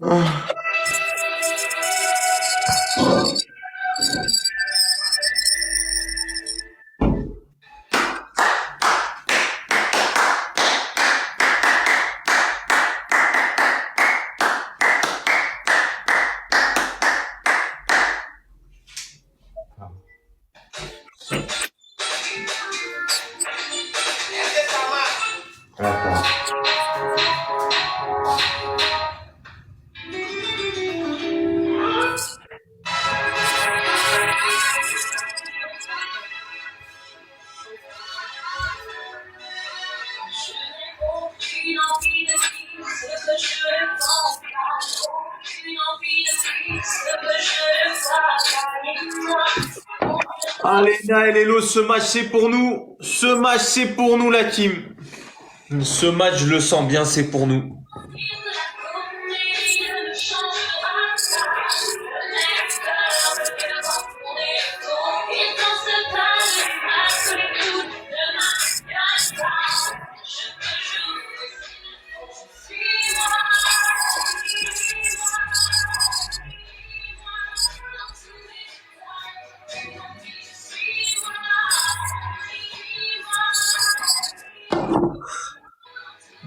Ah, attends. Allez, Naël et Hello, ce match c'est pour nous. Ce match c'est pour nous, la team. Ce match, je le sens bien, c'est pour nous.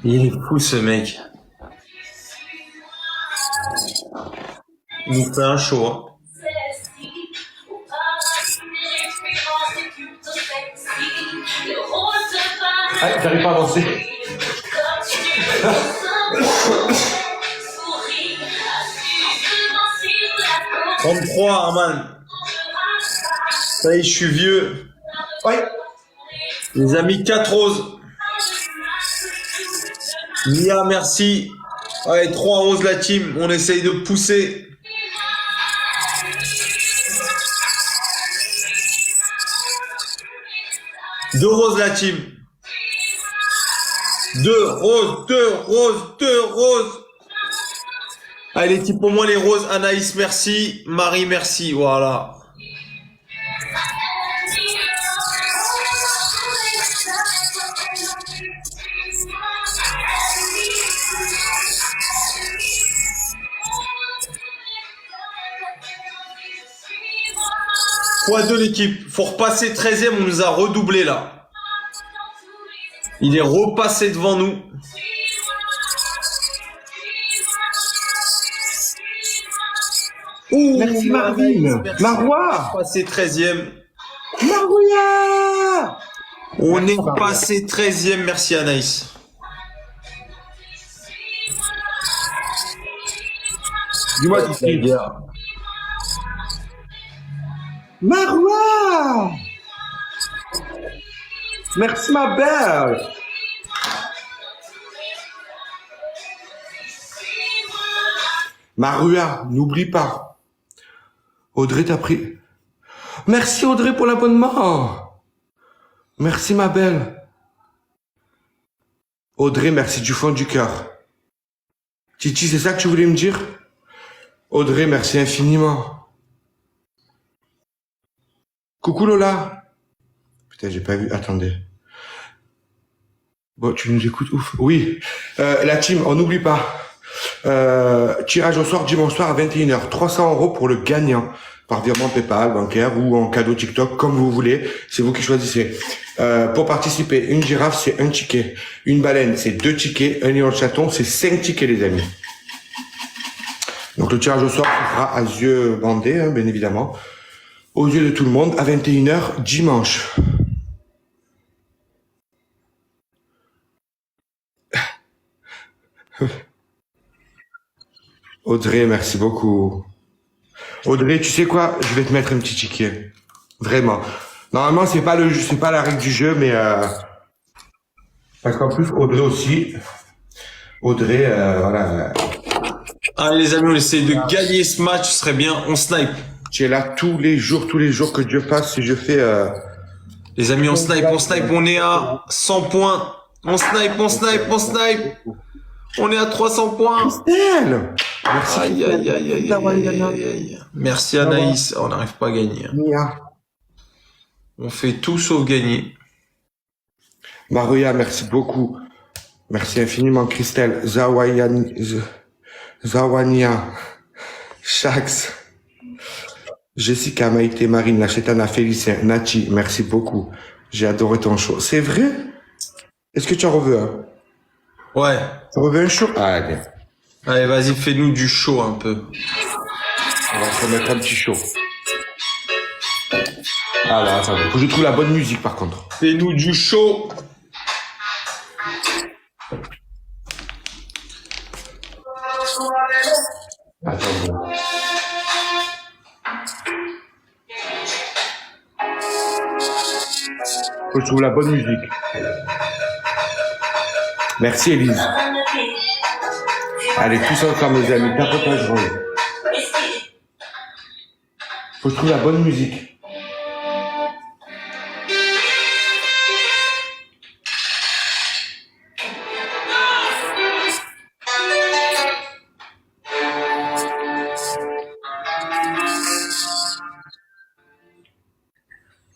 Il est fou ce mec. Il nous fait un show. Hein. Ah, j'arrive pas à avancer. 33, Arman. Ça y est, je suis vieux. Ouais. Les amis, 4 roses. Mia, merci. Allez, 3 roses la team. On essaye de pousser. Deux roses la team. 2 roses, 2 roses, 2 roses. Allez, les types, pour moi les roses. Anaïs, merci. Marie, merci. Voilà. Fois 2 l'équipe. Faut repasser 13e, on nous a redoublé là. Il est repassé devant nous. Ouh, Merci Marvin. merci. Marois. Passé 13e. Marouya. On Merci, est Marois. passé 13e. Merci Anaïs. Dis-moi d'ici. Marois. Merci ma belle. Marua, n'oublie pas. Audrey t'a pris. Merci Audrey pour l'abonnement. Merci ma belle. Audrey, merci du fond du cœur. Titi, c'est ça que tu voulais me dire? Audrey, merci infiniment. Coucou Lola. Putain, j'ai pas vu. Attendez. Bon, tu nous écoutes, ouf. Oui. La team, on n'oublie pas. Tirage au sort dimanche soir à 21h. 300 € pour le gagnant. Par virement PayPal, bancaire ou en cadeau TikTok, comme vous voulez. C'est vous qui choisissez. Pour participer, une girafe, c'est 1 ticket. Une baleine, c'est 2 tickets. Un lion de chaton, c'est 5 tickets, les amis. Donc le tirage au sort se fera à yeux bandés, hein, bien évidemment. Aux yeux de tout le monde, à 21h dimanche. Audrey, merci beaucoup. Audrey, tu sais quoi? Je vais te mettre un petit ticket. Vraiment. Normalement, c'est pas la règle du jeu, mais parce qu'en plus, Audrey aussi. Audrey, voilà. Allez les amis, on essaie de gagner ce match. Ce serait bien. On snipe. Tu es là tous les jours que Dieu fasse. Et je fais. Les amis, on snipe. On est à 100 points. On snipe. On est à 300 points. Christelle! Merci. Aïe. Merci Anaïs. On n'arrive pas à gagner. Mia. On fait tout sauf gagner. Maria, merci beaucoup. Merci infiniment, Christelle. Zawania, Shax, Jessica, Maïté, Marine, la Chétana, Félicien, Nachi, merci beaucoup. J'ai adoré ton show. C'est vrai? Est-ce que tu en veux un? Ouais. Tu en veux un show? Ah, allez. Allez, vas-y, fais-nous du show un peu. On va se remettre un petit show. Ah là, attends, faut que je trouve la bonne musique par contre. Fais-nous du show. Attends. Faut que je trouve la bonne musique. Merci Elise. Allez, tous ensemble mes amis, tapotage rose. Faut que je trouve la bonne musique.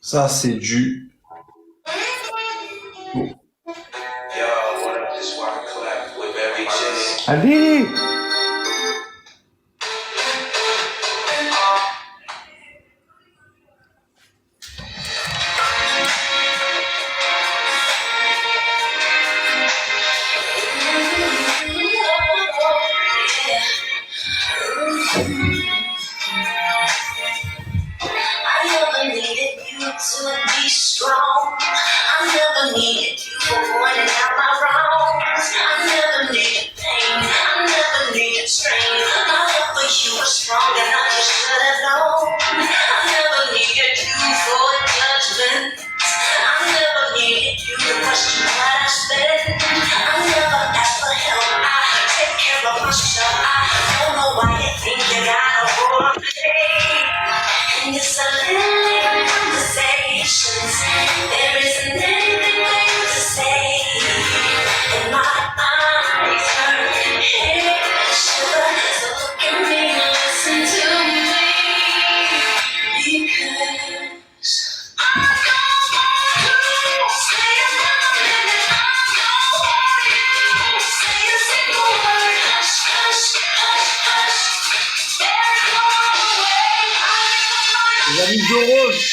Ça, c'est du... Allez! I never needed you to be strong. I never needed you for pointing out my wrongs. I never needed pain. I never needed strain. My love for you was strong and I just should have known. I never needed you for judgment. I never needed you to question what I said. I never asked for help. I take care of myself. I don't know why you think you got a whole day. And it's a little conversations. There isn't anything for you to say. And my eyes hurt, head shiver. So look at me and listen to me. Because I don't want to stay another minute. I don't want you to say a single word. Hush, hush, hush, hush. There's no other way. Les amis de Rose.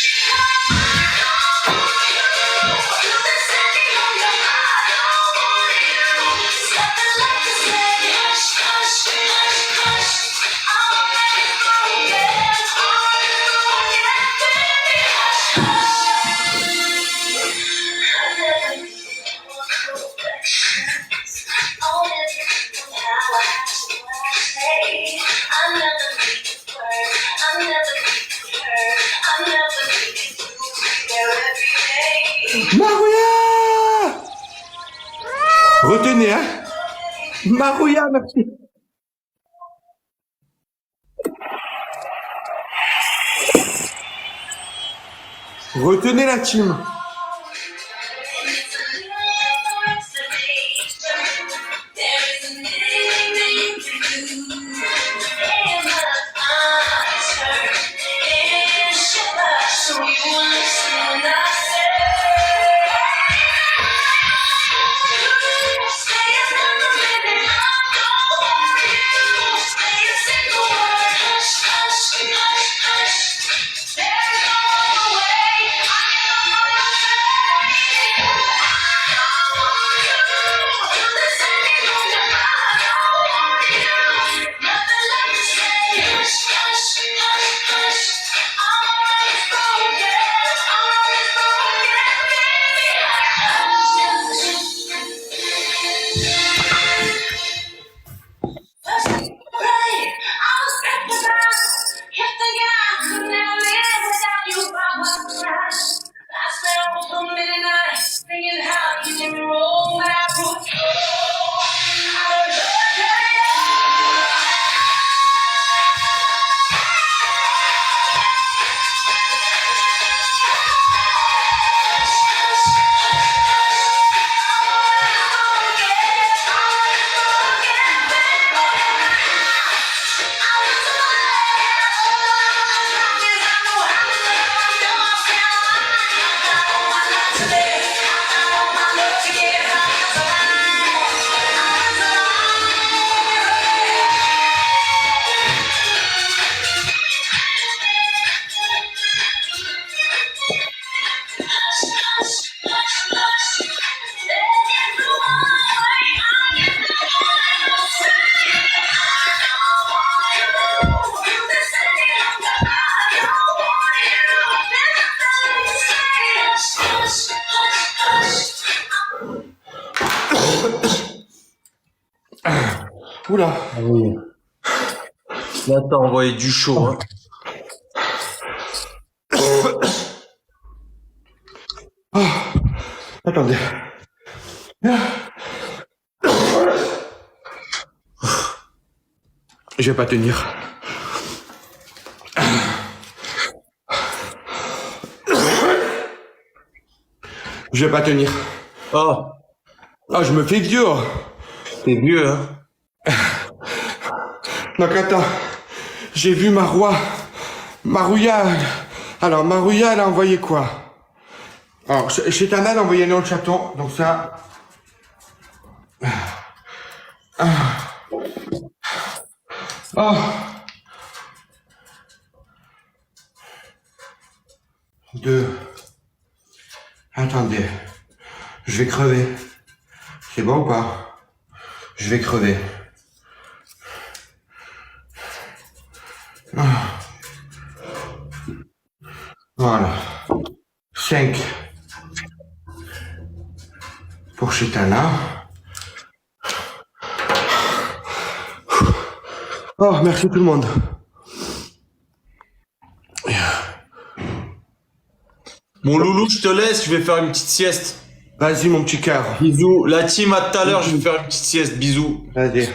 Marouya! Retenez, hein? Marouya, merci. Retenez la team. Oula. Ah oui. Là, t'as envoyé du chaud, hein. Attendez. Je vais pas tenir. Je vais pas tenir. Oh, Ah, je me fais vieux. t'es vieux, hein. Donc attends, j'ai vu Marouya. Alors Marouya, elle a envoyé quoi? Alors, chez Tana, elle a envoyé un autre chaton, donc ça... Oh. Deux. Attendez. Je vais crever. C'est bon ou pas? Je vais crever. Voilà. 5 pour Chitana. Oh, merci tout le monde. Mon loulou, je te laisse, je vais faire une petite sieste. Vas-y, mon petit cœur. Bisous. La team, à tout à l'heure, je vais faire une petite sieste. Bisous. Vas-y.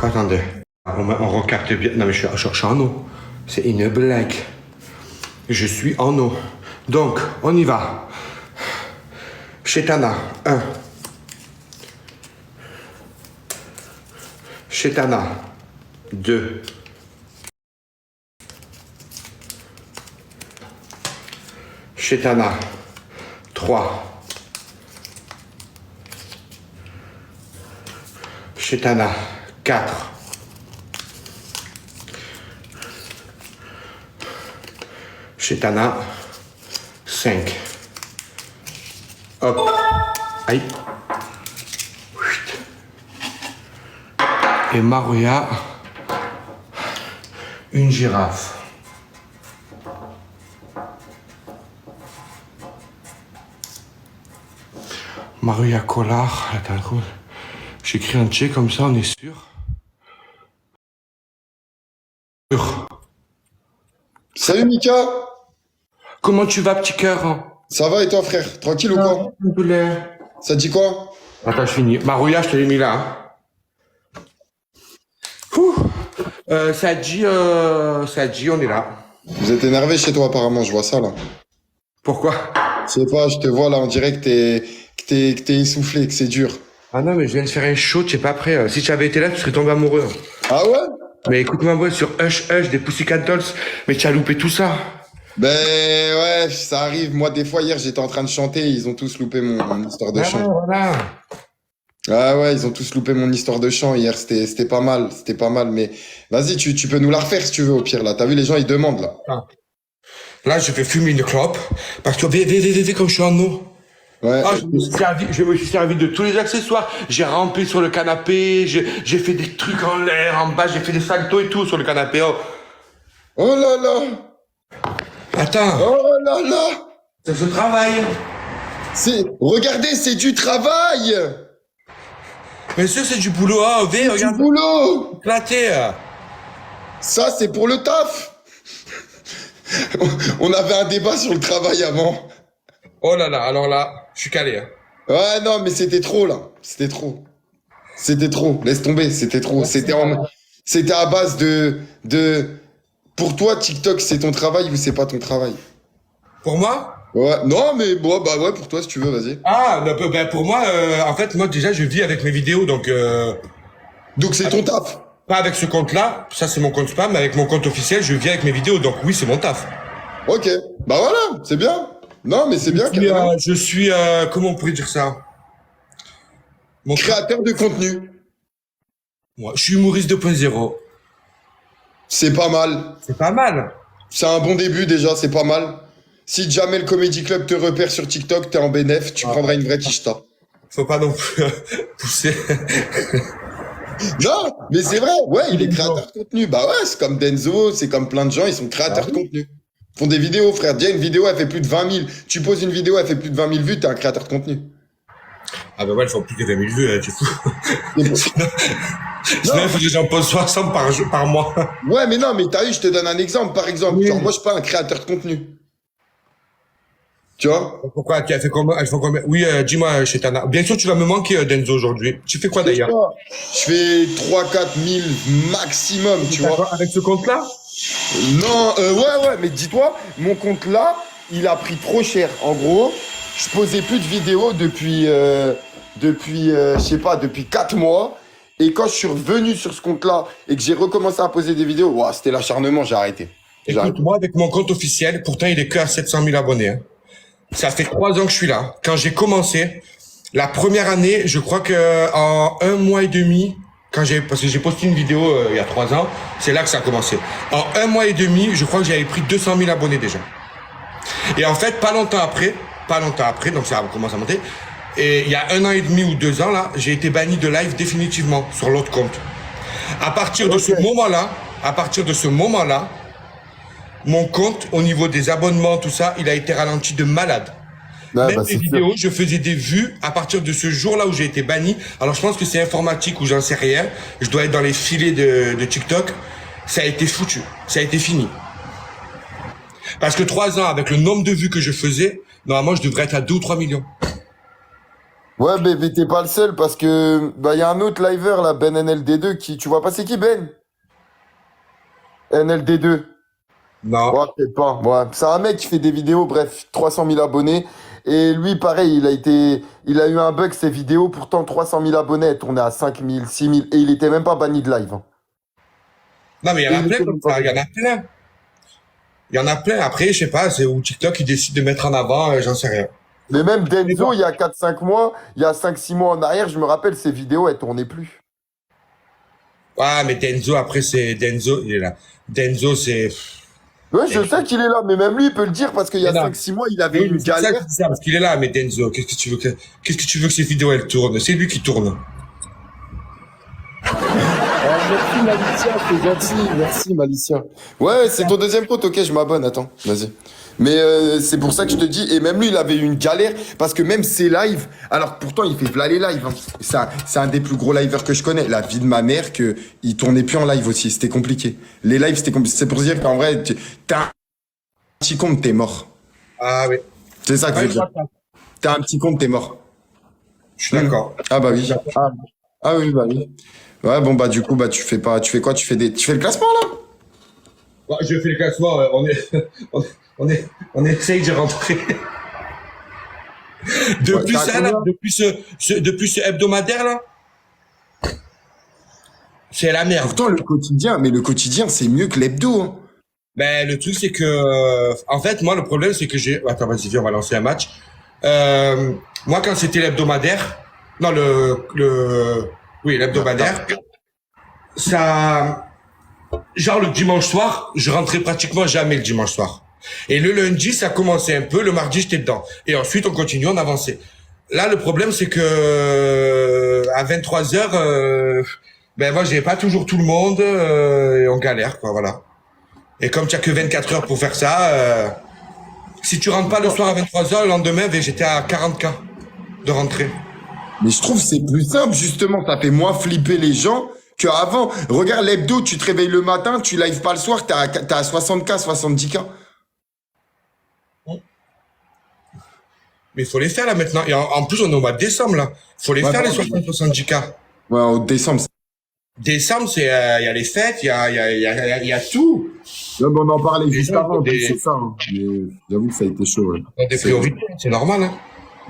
Attendez. On recarte bien. Non, mais je suis en eau. C'est une blague. Je suis en eau. Donc, on y va. Chetana, 1. Chetana, 2. Chetana, 3. Chetana, 4. Chetana, 5. Hop. Aïe. Et Marouya, une girafe. Marouya Collard. Attends, j'écris un tché comme ça, on est sûr. Salut Mika, Comment tu vas, petit cœur? ça va et toi frère? Tranquille ou quoi? Ça te dit quoi? Attends, je finis. Marouya, je te l'ai mis là. Hein. Ouh. Ça dit, on est là. Vous êtes énervé chez toi apparemment, je vois ça là. Pourquoi? Je sais pas, je te vois là, on dirait que t'es essoufflé, que c'est dur. Ah non, mais je viens de faire un show, tu es pas prêt. Si tu avais été là, tu serais tombé amoureux. Ah ouais? Mais écoute ma voix sur Hush Hush des Pussycat Dolls, mais tu as loupé tout ça. Ben ouais, ça arrive. Moi des fois hier j'étais en train de chanter, ils ont tous loupé mon histoire de chant. Voilà. Ah ouais, ils ont tous loupé mon histoire de chant hier, c'était pas mal, mais vas-y, tu peux nous la refaire si tu veux au pire là. T'as vu les gens ils demandent là. Là, je vais fumer une clope, parce que viens, comme je suis en eau. Ouais. Ah, je me suis servi de tous les accessoires. J'ai rampé sur le canapé, j'ai fait des trucs en l'air, en bas, j'ai fait des saltos et tout sur le canapé. Oh, Oh là là, attends, oh là là. c'est ce travail. Regardez, c'est du travail. Bien sûr, c'est du boulot. Ah, viens, Du regarde. boulot. Éclaté. Ça, c'est pour le taf. On avait un débat sur le travail avant. Oh là là, alors là, je suis calé. Hein. Ouais, non, mais c'était trop, là. C'était trop. C'était trop. Laisse tomber, c'était trop. C'était à base de... Pour toi, TikTok, c'est ton travail ou c'est pas ton travail? Pour moi? Ouais, non, mais bon, bah ouais, pour toi, si tu veux, vas-y. Ah, ben pour moi, en fait, moi déjà, je vis avec mes vidéos, donc Donc c'est ton taf. pas avec ce compte-là. Ça, c'est mon compte spam, mais avec mon compte officiel, je vis avec mes vidéos, donc oui, c'est mon taf. Ok. Bah voilà, c'est bien. Non, mais c'est bien, carrément. Je suis, comment on pourrait dire ça? Mon Créateur de contenu. Moi, je suis humoriste 2.0. C'est pas mal. C'est pas mal. C'est un bon début déjà, c'est pas mal. Si jamais le Comedy Club te repère sur TikTok, t'es en bénéf, tu prendras une vraie tishta. Faut pas non plus pousser. Non, mais c'est vrai, ouais, il est créateur de contenu. Bah ouais, c'est comme Denzo, c'est comme plein de gens, ils sont créateurs de contenu. Ils font des vidéos, frère. Déjà, une vidéo, elle fait plus de 20 000. Tu poses une vidéo, elle fait plus de 20 000 vues, t'es un créateur de contenu. Ah ben ouais, ils font plus de 20 000 vues, tu fous. Et bon- Sinon, il faut que j'en pose 60 par mois. Ouais, mais non, mais t'as vu, je te donne un exemple. Par exemple, Oui. genre, moi, je suis pas un créateur de contenu. Tu vois? Pourquoi? Tu as fait combien? Elles font combien? Oui, dis-moi, chez Tana. Bien sûr, tu vas me manquer, Denzo, aujourd'hui. Tu fais quoi d'ailleurs? Je fais 3-4 000 maximum, tu vois. Avec ce compte-là? Non, ouais, mais dis-toi, mon compte là, il a pris trop cher. En gros, je posais plus de vidéos depuis je sais pas, depuis 4 mois. Et quand je suis revenu sur ce compte-là et que j'ai recommencé à poser des vidéos, ouah, c'était l'acharnement, j'ai arrêté. J'ai Écoute, arrêté. moi, avec mon compte officiel, pourtant, il est que à 700 000 abonnés. Hein. Ça fait 3 ans que je suis là. Quand j'ai commencé, la première année, je crois que en 1 mois et demi, parce que j'ai posté une vidéo il y a 3 ans, c'est là que ça a commencé. En 1 mois et demi, je crois que j'avais pris 200 000 abonnés déjà. Et en fait, pas longtemps après, donc ça a commencé à monter. Et il y a 1 an et demi ou 2 ans là, j'ai été banni de live définitivement sur l'autre compte. À partir de ce moment-là, mon compte, au niveau des abonnements, tout ça, il a été ralenti de malade. Ouais, Même bah, les c'est sûr. vidéos, je faisais des vues à partir de ce jour-là où j'ai été banni. Alors, je pense que c'est informatique ou j'en sais rien. Je dois être dans les filets de TikTok. Ça a été foutu. Ça a été fini. Parce que 3 ans, avec le nombre de vues que je faisais, normalement, je devrais être à 2 ou 3 millions. Ouais, mais t'es pas le seul parce que bah il y a un autre liver là, Ben NLD2 qui, tu vois pas c'est qui Ben? NLD2. Non. Ouais, peut-être pas. Ouais, c'est un mec qui fait des vidéos, bref, 300 000 abonnés. Et lui, pareil, il a eu un bug ses vidéos. Pourtant, 300 000 abonnés, elles tournaient à 5 000, 6 000, et il était même pas banni de live. Hein. Non, mais il y en a Et plein il comme était ça. Il y en a plein. Il y en a plein. Après, je sais pas, c'est où TikTok, il décide de mettre en avant, j'en sais rien. Mais même Mais Denzo, bon. il y a 4-5 mois, il y a 5-6 mois en arrière, je me rappelle, ses vidéos, elles tournaient plus. Ouais, mais Denzo, après, Denzo, il est là. Denzo, c'est... Ouais, je sais qu'il est là, mais même lui, il peut le dire parce qu'il y a Mais non. 5-6 mois, il avait Oui, une c'est ça galère. que je dis ça, parce qu'il est là, mais Denzo, qu'est-ce que tu veux que ces vidéos, elles tournent? C'est lui qui tourne. Merci Malicia, c'est gentil. Merci Malicia. Ouais, c'est ton deuxième compte, ok, je m'abonne, attends, vas-y. Mais c'est pour ça que je te dis, et même lui, il avait eu une galère, parce que même ses lives, alors pourtant, il fait v'là les lives, hein. C'est un des plus gros liveurs que je connais. La vie de ma mère, que il tournait plus en live aussi, c'était compliqué. Les lives, c'était compliqué. C'est pour dire qu'en vrai, t'as un petit compte, t'es mort. Ah oui. C'est ça que je Ouais, veux dire. T'as un petit compte, t'es mort. je suis d'accord. Ah bah oui. Ah oui, bah oui. Ouais, bon, bah du coup, bah tu fais quoi? Tu fais le classement, là? Ouais, je fais le classement, on essaye de rentrer. Depuis Ouais, t'as ça, là, combien? depuis ce hebdomadaire, là, c'est la merde. Pourtant, le quotidien, c'est mieux que l'hebdo, hein. Ben, le truc, c'est que, en fait, moi, le problème, c'est que attends, vas-y, viens, on va lancer un match. Moi, quand c'était l'hebdomadaire, non, oui, l'hebdomadaire, ça, genre, le dimanche soir, je rentrais pratiquement jamais le dimanche soir. Et le lundi, ça commençait un peu, le mardi, j'étais dedans. Et ensuite, on continue, on avançait. Là, le problème, c'est que, à 23 heures, ben, moi, j'ai pas toujours tout le monde, et on galère, quoi, voilà. Et comme tu as que 24 heures pour faire ça, si tu rentres pas le soir à 23 heures, le lendemain, ben, j'étais à 40K de rentrer. Mais je trouve que c'est plus simple, justement. Ça fait moins flipper les gens qu'avant. Regarde l'hebdo, tu te réveilles le matin, tu live pas le soir, t'as à 60K, 70K. Mais il faut les faire là maintenant. Et en plus, on est au mois de décembre là. Il faut les Ouais, faire les bon, 60-70K. Ouais, en décembre. Décembre, il y a les fêtes, il y a tout. Ouais, bon, on en parlait juste avant, donc c'est ça. Mais j'avoue que ça a été chaud. Ouais. Il y a des priorités, c'est normal. Hein.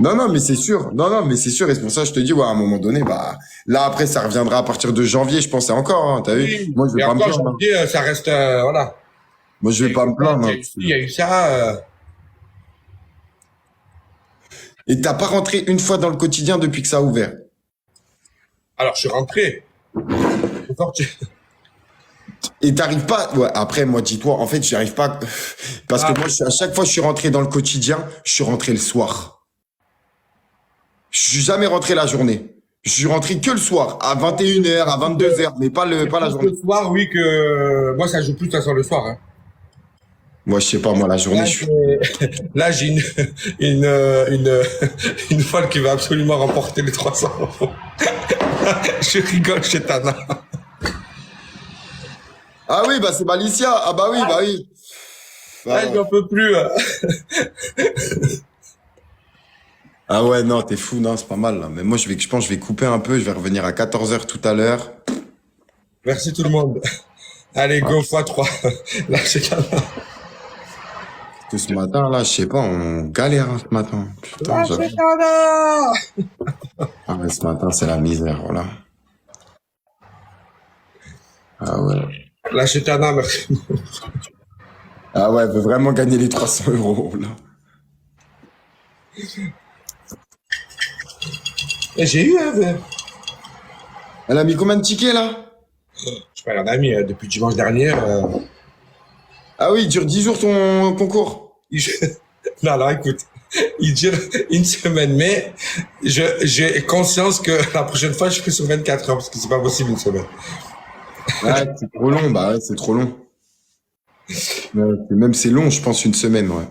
Non, mais c'est sûr. Non, mais c'est sûr. Et c'est pour ça que je te dis, ouais, à un moment donné, bah, là, après, ça reviendra à partir de janvier, je pense, et encore, hein, t'as vu? Oui. Moi, je vais Et pas me encore, plaindre. Hein. janvier, ça reste, voilà. Moi, je vais pas me plaindre. Hein. Il y a eu ça. Et t'as pas rentré une fois dans le quotidien depuis que ça a ouvert? Alors, je suis rentré. C'est sorti. Et t'arrives pas, ouais, après, moi, dis-toi, en fait, j'y arrive pas, parce que moi, à chaque fois que je suis rentré dans le quotidien, je suis rentré le soir. Je suis jamais rentré la journée. Je suis rentré que le soir, à 21h, à 22h, mais pas la journée. Le soir, oui, que moi, ça joue plus de toute façon le soir. Hein. Moi, je sais pas, moi, la journée, Là, je suis... là, j'ai une folle qui va absolument remporter les 300 euros. Je rigole chez Tana. Ah oui, bah c'est Malicia. Ah bah oui, bah oui. Là, Ah, je n'en peux plus. ah ouais, non, t'es fou, non, c'est pas mal, là. Mais moi, je pense que je vais couper un peu, je vais revenir à 14h tout à l'heure. Merci tout le monde. Allez, go x3. Là, chez Tana. Parce que ce matin, là, je sais pas, on galère, hein, ce matin. Putain, Là, j'avoue. chez Tana. Ah ouais, ce matin, c'est la misère, voilà. Ah ouais. Là, chez Tana, merci. Ah ouais, elle veut vraiment gagner les 300 euros, là. Et j'ai eu un verre. Elle a mis combien de tickets, là? Je sais pas, elle en a mis depuis dimanche dernier. Ah oui, il dure 10 jours ton concours. Non, alors écoute, il dure une semaine, mais j'ai conscience que la prochaine fois, je fais sur 24 heures, parce que c'est pas possible une semaine. Ouais, c'est trop long, bah ouais, c'est trop long. Ouais, même c'est long, je pense, une semaine, ouais.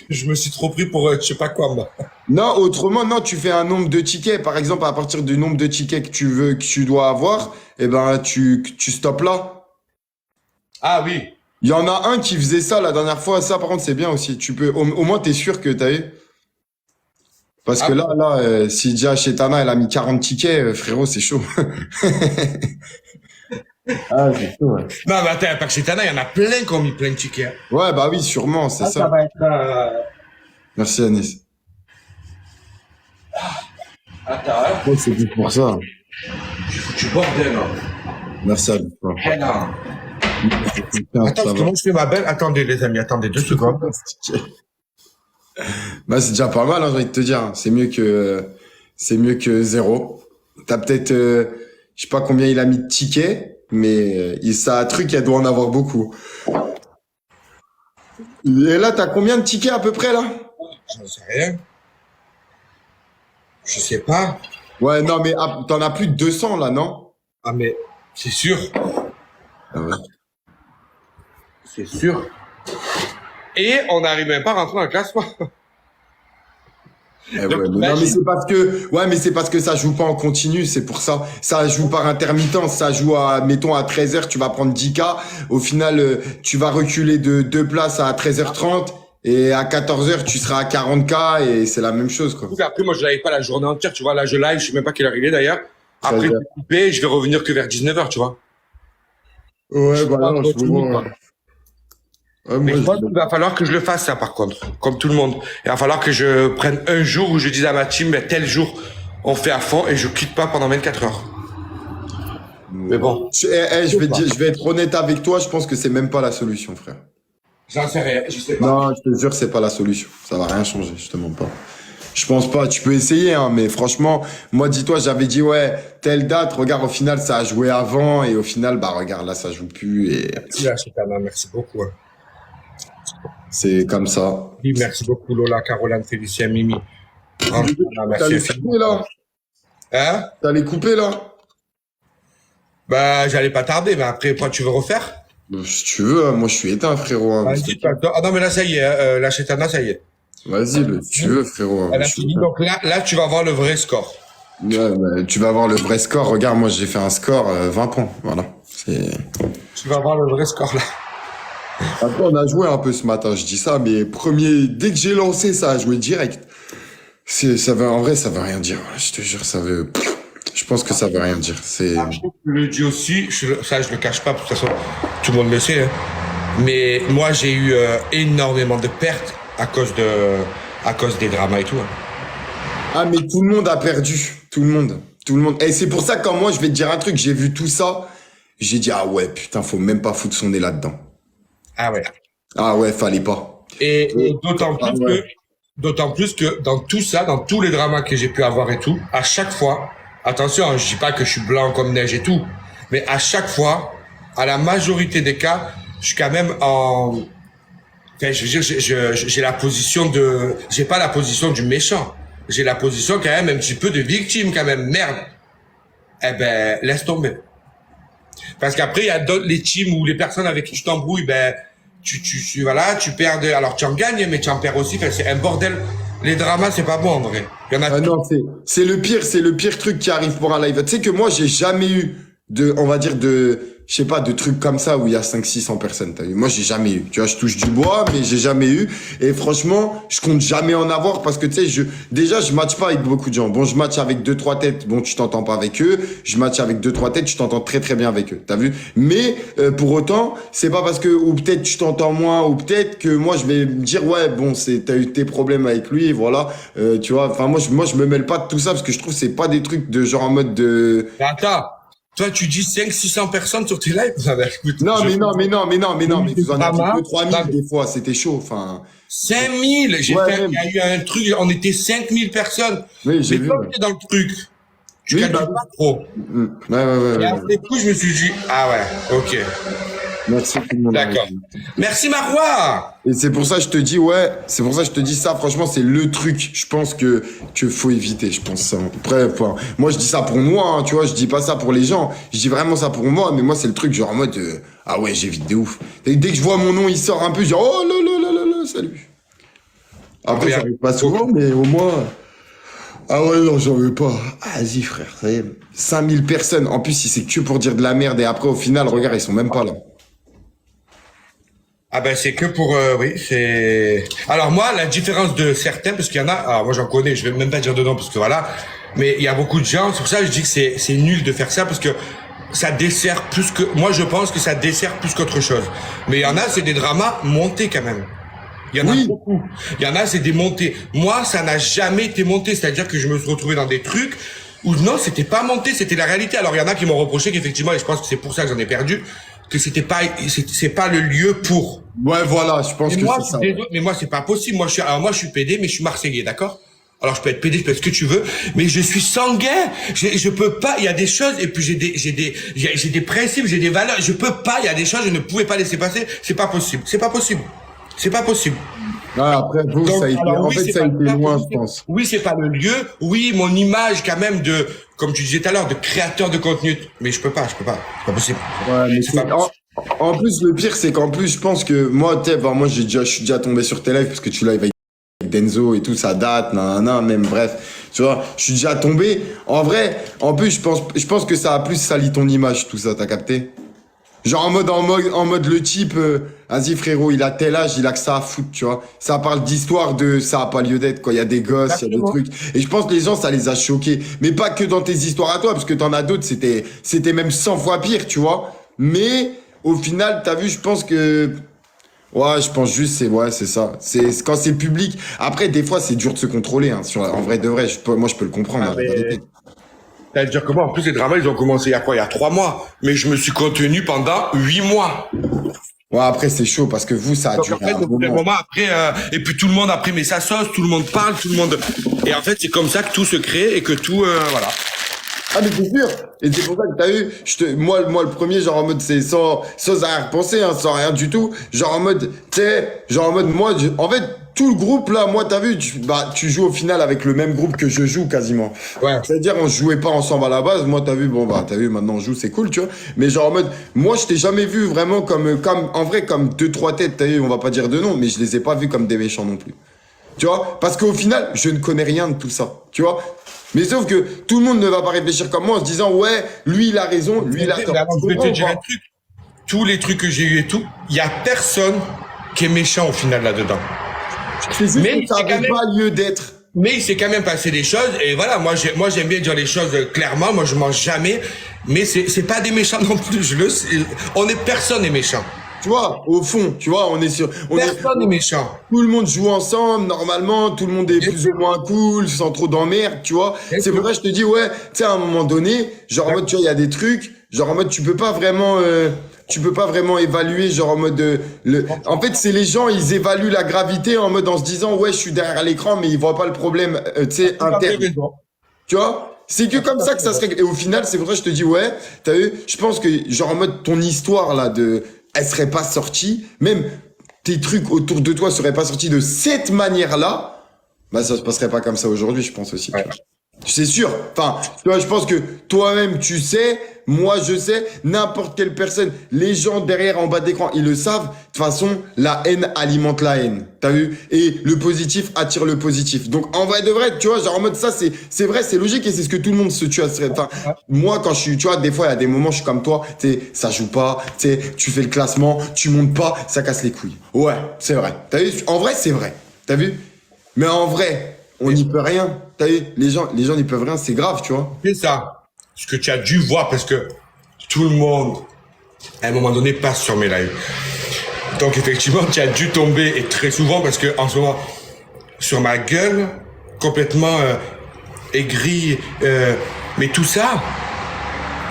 Je me suis trop pris pour je sais pas quoi, moi. Non, autrement, non, tu fais un nombre de tickets. Par exemple, à partir du nombre de tickets que tu veux, que tu dois avoir, eh ben, tu stoppes là. Ah oui. Il y en a un qui faisait ça la dernière fois. Ça, par contre, c'est bien aussi. Tu peux, au moins, t'es sûr que t'as eu. Parce que là, si déjà chez Tana, elle a mis 40 tickets, frérot, c'est chaud. Ah, c'est chaud, ouais. Non, mais attends, parce que chez Tana, il y en a plein qui ont mis plein de tickets. Ouais, bah oui, sûrement, c'est ça. Ça va être... Merci, Anis. Attends, hein. Ouais, c'est tout pour ça. J'ai foutu bordel, là. Merci, Anis. Attends, Attends, parce que moi, je fais ma belle. Attendez, les amis, attendez 2 secondes. Bah, c'est déjà pas mal, hein, j'ai envie de te dire. C'est mieux que zéro. T'as peut-être, je sais pas combien il a mis de tickets, mais ça a un truc, elle doit en avoir beaucoup. Et là, t'as combien de tickets à peu près, là? J'en sais rien. Je sais pas. Ouais, non, mais t'en as plus de 200, là, non? Ah, mais c'est sûr. Ah ouais. C'est sûr. Et on n'arrive même pas à rentrer dans le classement. Eh Donc, ouais, mais non, mais c'est parce que, ouais, mais c'est parce que ça joue pas en continu, c'est pour ça. Ça joue par intermittence, ça joue mettons, à 13h, tu vas prendre 10K. Au final, tu vas reculer de 2 places à 13h30 et à 14h, tu seras à 40K et c'est la même chose, quoi. Après, moi, je live pas la journée entière, tu vois. Là, je live, je sais même pas quelle heure il est d'ailleurs. Après, 13 je heures. vais couper, je vais revenir que vers 19h, tu vois. Ouais, bah non, je vois. Ouais, Mais moi, il va falloir que je le fasse, ça, par contre. Comme tout le monde. Il va falloir que je prenne un jour où je dise à ma team, ben, tel jour, on fait à fond et je quitte pas pendant 24 heures. Mais bon. je vais être honnête avec toi, je pense que c'est même pas la solution, frère. J'en sais rien, je sais pas. Non, je te jure, c'est pas la solution. Ça va rien changer, je te mens pas. Je pense pas, tu peux essayer, hein, mais franchement, moi, dis-toi, j'avais dit, ouais, telle date, regarde, au final, ça a joué avant, et au final, bah, regarde, là, ça joue plus, et Merci beaucoup. Hein. c'est comme ça. Oui, merci beaucoup, Lola, Caroline, Félicien, Mimi. T'as Merci. les coupé, là? Hein? T'as les coupé, là? Bah, j'allais pas tarder, mais après, toi, tu veux refaire? Si tu veux, hein, moi, je suis éteint, frérot. Hein, Vas-y, ah non, mais là, ça y est, la Chetana, ça y est. vas-y, si tu veux, frérot. Hein, Elle a je suis fini, éteint. donc là, tu vas voir le vrai score. Ouais, bah, tu vas voir le vrai score. Regarde, moi, j'ai fait un score 20 points. Voilà. Tu vas voir le vrai score, là. Après, on a joué un peu ce matin, je dis ça, mais dès que j'ai lancé, ça a joué direct. En vrai, ça veut rien dire. Je te jure, je pense que ça veut rien dire. Je le dis aussi, ça, je le cache pas, de toute façon, tout le monde le sait. Hein. Mais moi, j'ai eu énormément de pertes à cause des dramas et tout. Hein. Ah, mais tout le monde a perdu. Tout le monde. Et c'est pour ça que quand moi, je vais te dire un truc, j'ai vu tout ça, j'ai dit, ah ouais, putain, faut même pas foutre son nez là-dedans. Ah ouais. Ah ouais, fallait pas. Et d'autant plus que dans tout ça, dans tous les dramas que j'ai pu avoir et tout, à chaque fois, attention, hein, je dis pas que je suis blanc comme neige et tout, mais à chaque fois, à la majorité des cas, je suis quand même en... Enfin, je veux dire, j'ai la position de... J'ai pas la position du méchant. J'ai la position quand même un petit peu de victime quand même. Merde. Eh ben, laisse tomber. Parce qu'après, il y a d'autres, les teams ou les personnes avec qui tu t'embrouilles, ben, voilà, tu perds alors tu en gagnes, mais tu en perds aussi. Enfin, c'est un bordel. Les dramas, c'est pas bon, en vrai. Il y en a Ah non, c'est le pire truc qui arrive pour un live. Tu sais que moi, j'ai jamais eu on va dire je sais pas, de trucs comme ça où il y a 500-600 personnes, t'as vu. Moi, j'ai jamais eu. Tu vois, je touche du bois, mais j'ai jamais eu. Et franchement, je compte jamais en avoir parce que, tu sais, déjà, je match pas avec beaucoup de gens. Bon, je match avec 2-3 têtes. Bon, tu t'entends pas avec eux. Je match avec 2-3 têtes. Tu t'entends très, très bien avec eux. T'as vu? Mais, pour autant, c'est pas parce que, ou peut-être tu t'entends moins, ou peut-être que moi, je vais me dire, ouais, bon, t'as eu tes problèmes avec lui, voilà. Tu vois, enfin, moi, je me mêle pas de tout ça parce que je trouve que c'est pas des trucs de genre en mode de... Mais attends, toi, tu dis 500-600 personnes sur tes lives. Ah ben, écoute, Non, mais vous en avez drama, 2-3 000 des fois, c'était chaud, enfin. 5000. Ouais, Il y a eu un truc, on était 5000 personnes. Oui, j'ai Mais vu. comme t'es dans le truc, tu Oui, calcules bah, pas trop. Ouais. Et après coup, je me suis dit, ah ouais, ok, Merci tout le monde. d'accord. Merci Marois. Et c'est pour ça que je te dis, ouais, c'est pour ça que je te dis ça, franchement, c'est le truc, je pense que faut éviter, je pense ça. Après, enfin, moi, je dis ça pour moi, hein, tu vois, je dis pas ça pour les gens, je dis vraiment ça pour moi, mais moi, c'est le truc, genre en mode, ah ouais, j'évite de ouf. Et dès que je vois mon nom, il sort un peu, je dis, oh là, salut. Après, ça arrive pas souvent, mais au moins... Ah ouais, non, j'en veux pas. Vas-y, frère, ça y est. 5000 personnes. En plus, si c'est que pour dire de la merde et après, au final, regarde, ils sont même pas là. Ah ben c'est que pour oui c'est alors moi la différence de certains parce qu'il y en a alors moi j'en connais je vais même pas dire dedans parce que voilà mais il y a beaucoup de gens c'est pour ça que je dis que c'est nul de faire ça parce que ça dessert plus que moi je pense que ça dessert plus qu'autre chose mais il y en a c'est des dramas montés quand même il y en a beaucoup il y en a c'est des montées moi ça n'a jamais été monté c'est-à-dire que je me suis retrouvé dans des trucs où non c'était pas monté c'était la réalité alors il y en a qui m'ont reproché qu'effectivement et je pense que c'est pour ça que j'en ai perdu que c'est pas le lieu pour. Ouais, voilà, je pense que c'est ça. Mais moi, c'est pas possible. Moi, je suis PD, mais je suis Marseillais, d'accord? Alors, je peux être PD, je peux être ce que tu veux, mais je suis sanguin. Je peux pas, il y a des choses, et puis j'ai des principes, j'ai des valeurs. Je peux pas, il y a des choses, je ne pouvais pas laisser passer. C'est pas possible. C'est pas possible. C'est pas possible. Ouais, après, vous, Donc, ça a été, alors, en oui, fait, ça a été loin, je pense. Oui, c'est pas le lieu. Oui, mon image, quand même, comme tu disais tout à l'heure, de créateur de contenu. Mais je peux pas. C'est pas possible. Ouais, mais C'est pas possible. en plus, le pire, c'est qu'en plus, je pense que moi, moi, je suis déjà tombé sur tes lives parce que tu live avec Denzo et tout, ça date, même, bref. Tu vois, je suis déjà tombé. En vrai, en plus, je pense que ça a plus sali ton image, tout ça, t'as capté? Genre en mode le type, vas-y frérot, il a tel âge, il a que ça à foutre, tu vois. Ça parle d'histoire ça a pas lieu d'être, quoi. Il y a des gosses, il y a des trucs. Et je pense que les gens, ça les a choqués. Mais pas que dans tes histoires à toi, parce que t'en as d'autres, c'était même 100 fois pire, tu vois. Mais, au final, t'as vu, je pense que, ouais, je pense juste, c'est ça. C'est quand c'est public. Après, des fois, c'est dur de se contrôler, hein. En vrai de vrai, moi, je peux le comprendre, Ah, hein, la vérité. C'est-à-dire que moi, en plus, les dramas, ils ont commencé il y a quoi? Il y a 3 mois. Mais je me suis contenu pendant 8 mois. Ouais, après, c'est chaud parce que vous, ça a Donc, duré en fait, un au bout d'un moment. moment, après, et puis tout le monde après met sa sauce, tout le monde parle, tout le monde. Et en fait, c'est comme ça que tout se crée et que tout, voilà. Ah, mais c'est sûr. Et c'est pour ça que t'as eu, moi, le premier, genre en mode, c'est sans arrière-pensée, hein, sans rien du tout. Genre en mode, tu sais, genre en mode, moi, en fait, tout le groupe, là, moi, t'as vu, tu joues au final avec le même groupe que je joue quasiment. Ouais. C'est-à-dire, on jouait pas ensemble à la base. Moi, t'as vu, t'as vu, maintenant on joue, c'est cool, tu vois. Mais genre en mode, moi, je t'ai jamais vu vraiment en vrai, comme 2-3 têtes, t'as vu, on va pas dire de nom, mais je les ai pas vus comme des méchants non plus. Tu vois? Parce qu'au final, je ne connais rien de tout ça. Tu vois? Mais sauf que tout le monde ne va pas réfléchir comme moi en se disant, ouais, lui, il a raison, lui, il a tort. Je vais te dire un truc. Tous les trucs que j'ai eu et tout, il y a personne qui est méchant au final là-dedans. C'est juste Mais que ça c'est quand n'avait même- pas lieu d'être. Mais il s'est quand même passé des choses et voilà, moi j'aime bien dire les choses clairement, moi je mens jamais, mais c'est pas des méchants non plus, personne n'est méchant. Tu vois, au fond, tu vois, Personne n'est méchant. tout le monde joue ensemble, normalement, tout le monde est plus ou moins cool, sans trop d'emmerde, tu vois. Bien C'est sûr. pour ça que je te dis, ouais, tu sais, à un moment donné, genre en mode, tu vois, il y a des trucs, genre en mode, tu peux pas vraiment évaluer, genre en mode, en fait, c'est les gens, ils évaluent la gravité en mode, en se disant, ouais, je suis derrière l'écran, mais ils voient pas le problème, tu sais, interne. Tu vois? C'est que comme ça que ça se règle. Et au final, c'est pour ça que je te dis, ouais, t'as vu, je pense que, genre, en mode, ton histoire, là, elle serait pas sortie, même tes trucs autour de toi seraient pas sortis de cette manière-là, bah, ça se passerait pas comme ça aujourd'hui, je pense aussi. Ouais. C'est sûr. Enfin, tu vois, je pense que toi-même, tu sais, moi, je sais, n'importe quelle personne, les gens derrière, en bas d'écran, ils le savent. De toute façon, la haine alimente la haine. T'as vu? Et le positif attire le positif. Donc, en vrai de vrai, tu vois, genre en mode ça, c'est vrai, c'est logique et c'est ce que tout le monde se tue à se... Enfin, moi, quand je suis, tu vois, des fois, il y a des moments, je suis comme toi, tu sais, ça joue pas, tu sais, tu fais le classement, tu montes pas, ça casse les couilles. Ouais, c'est vrai. T'as vu? En vrai, c'est vrai. T'as vu? Mais en vrai, on n'y peut rien. T'as vu? Les gens n'y peuvent rien, c'est grave, tu vois. C'est ça. Ce que tu as dû voir, parce que tout le monde, à un moment donné, passe sur mes lives. Donc, effectivement, tu as dû tomber, et très souvent, parce que en ce moment, sur ma gueule, complètement aigri, mais tout ça,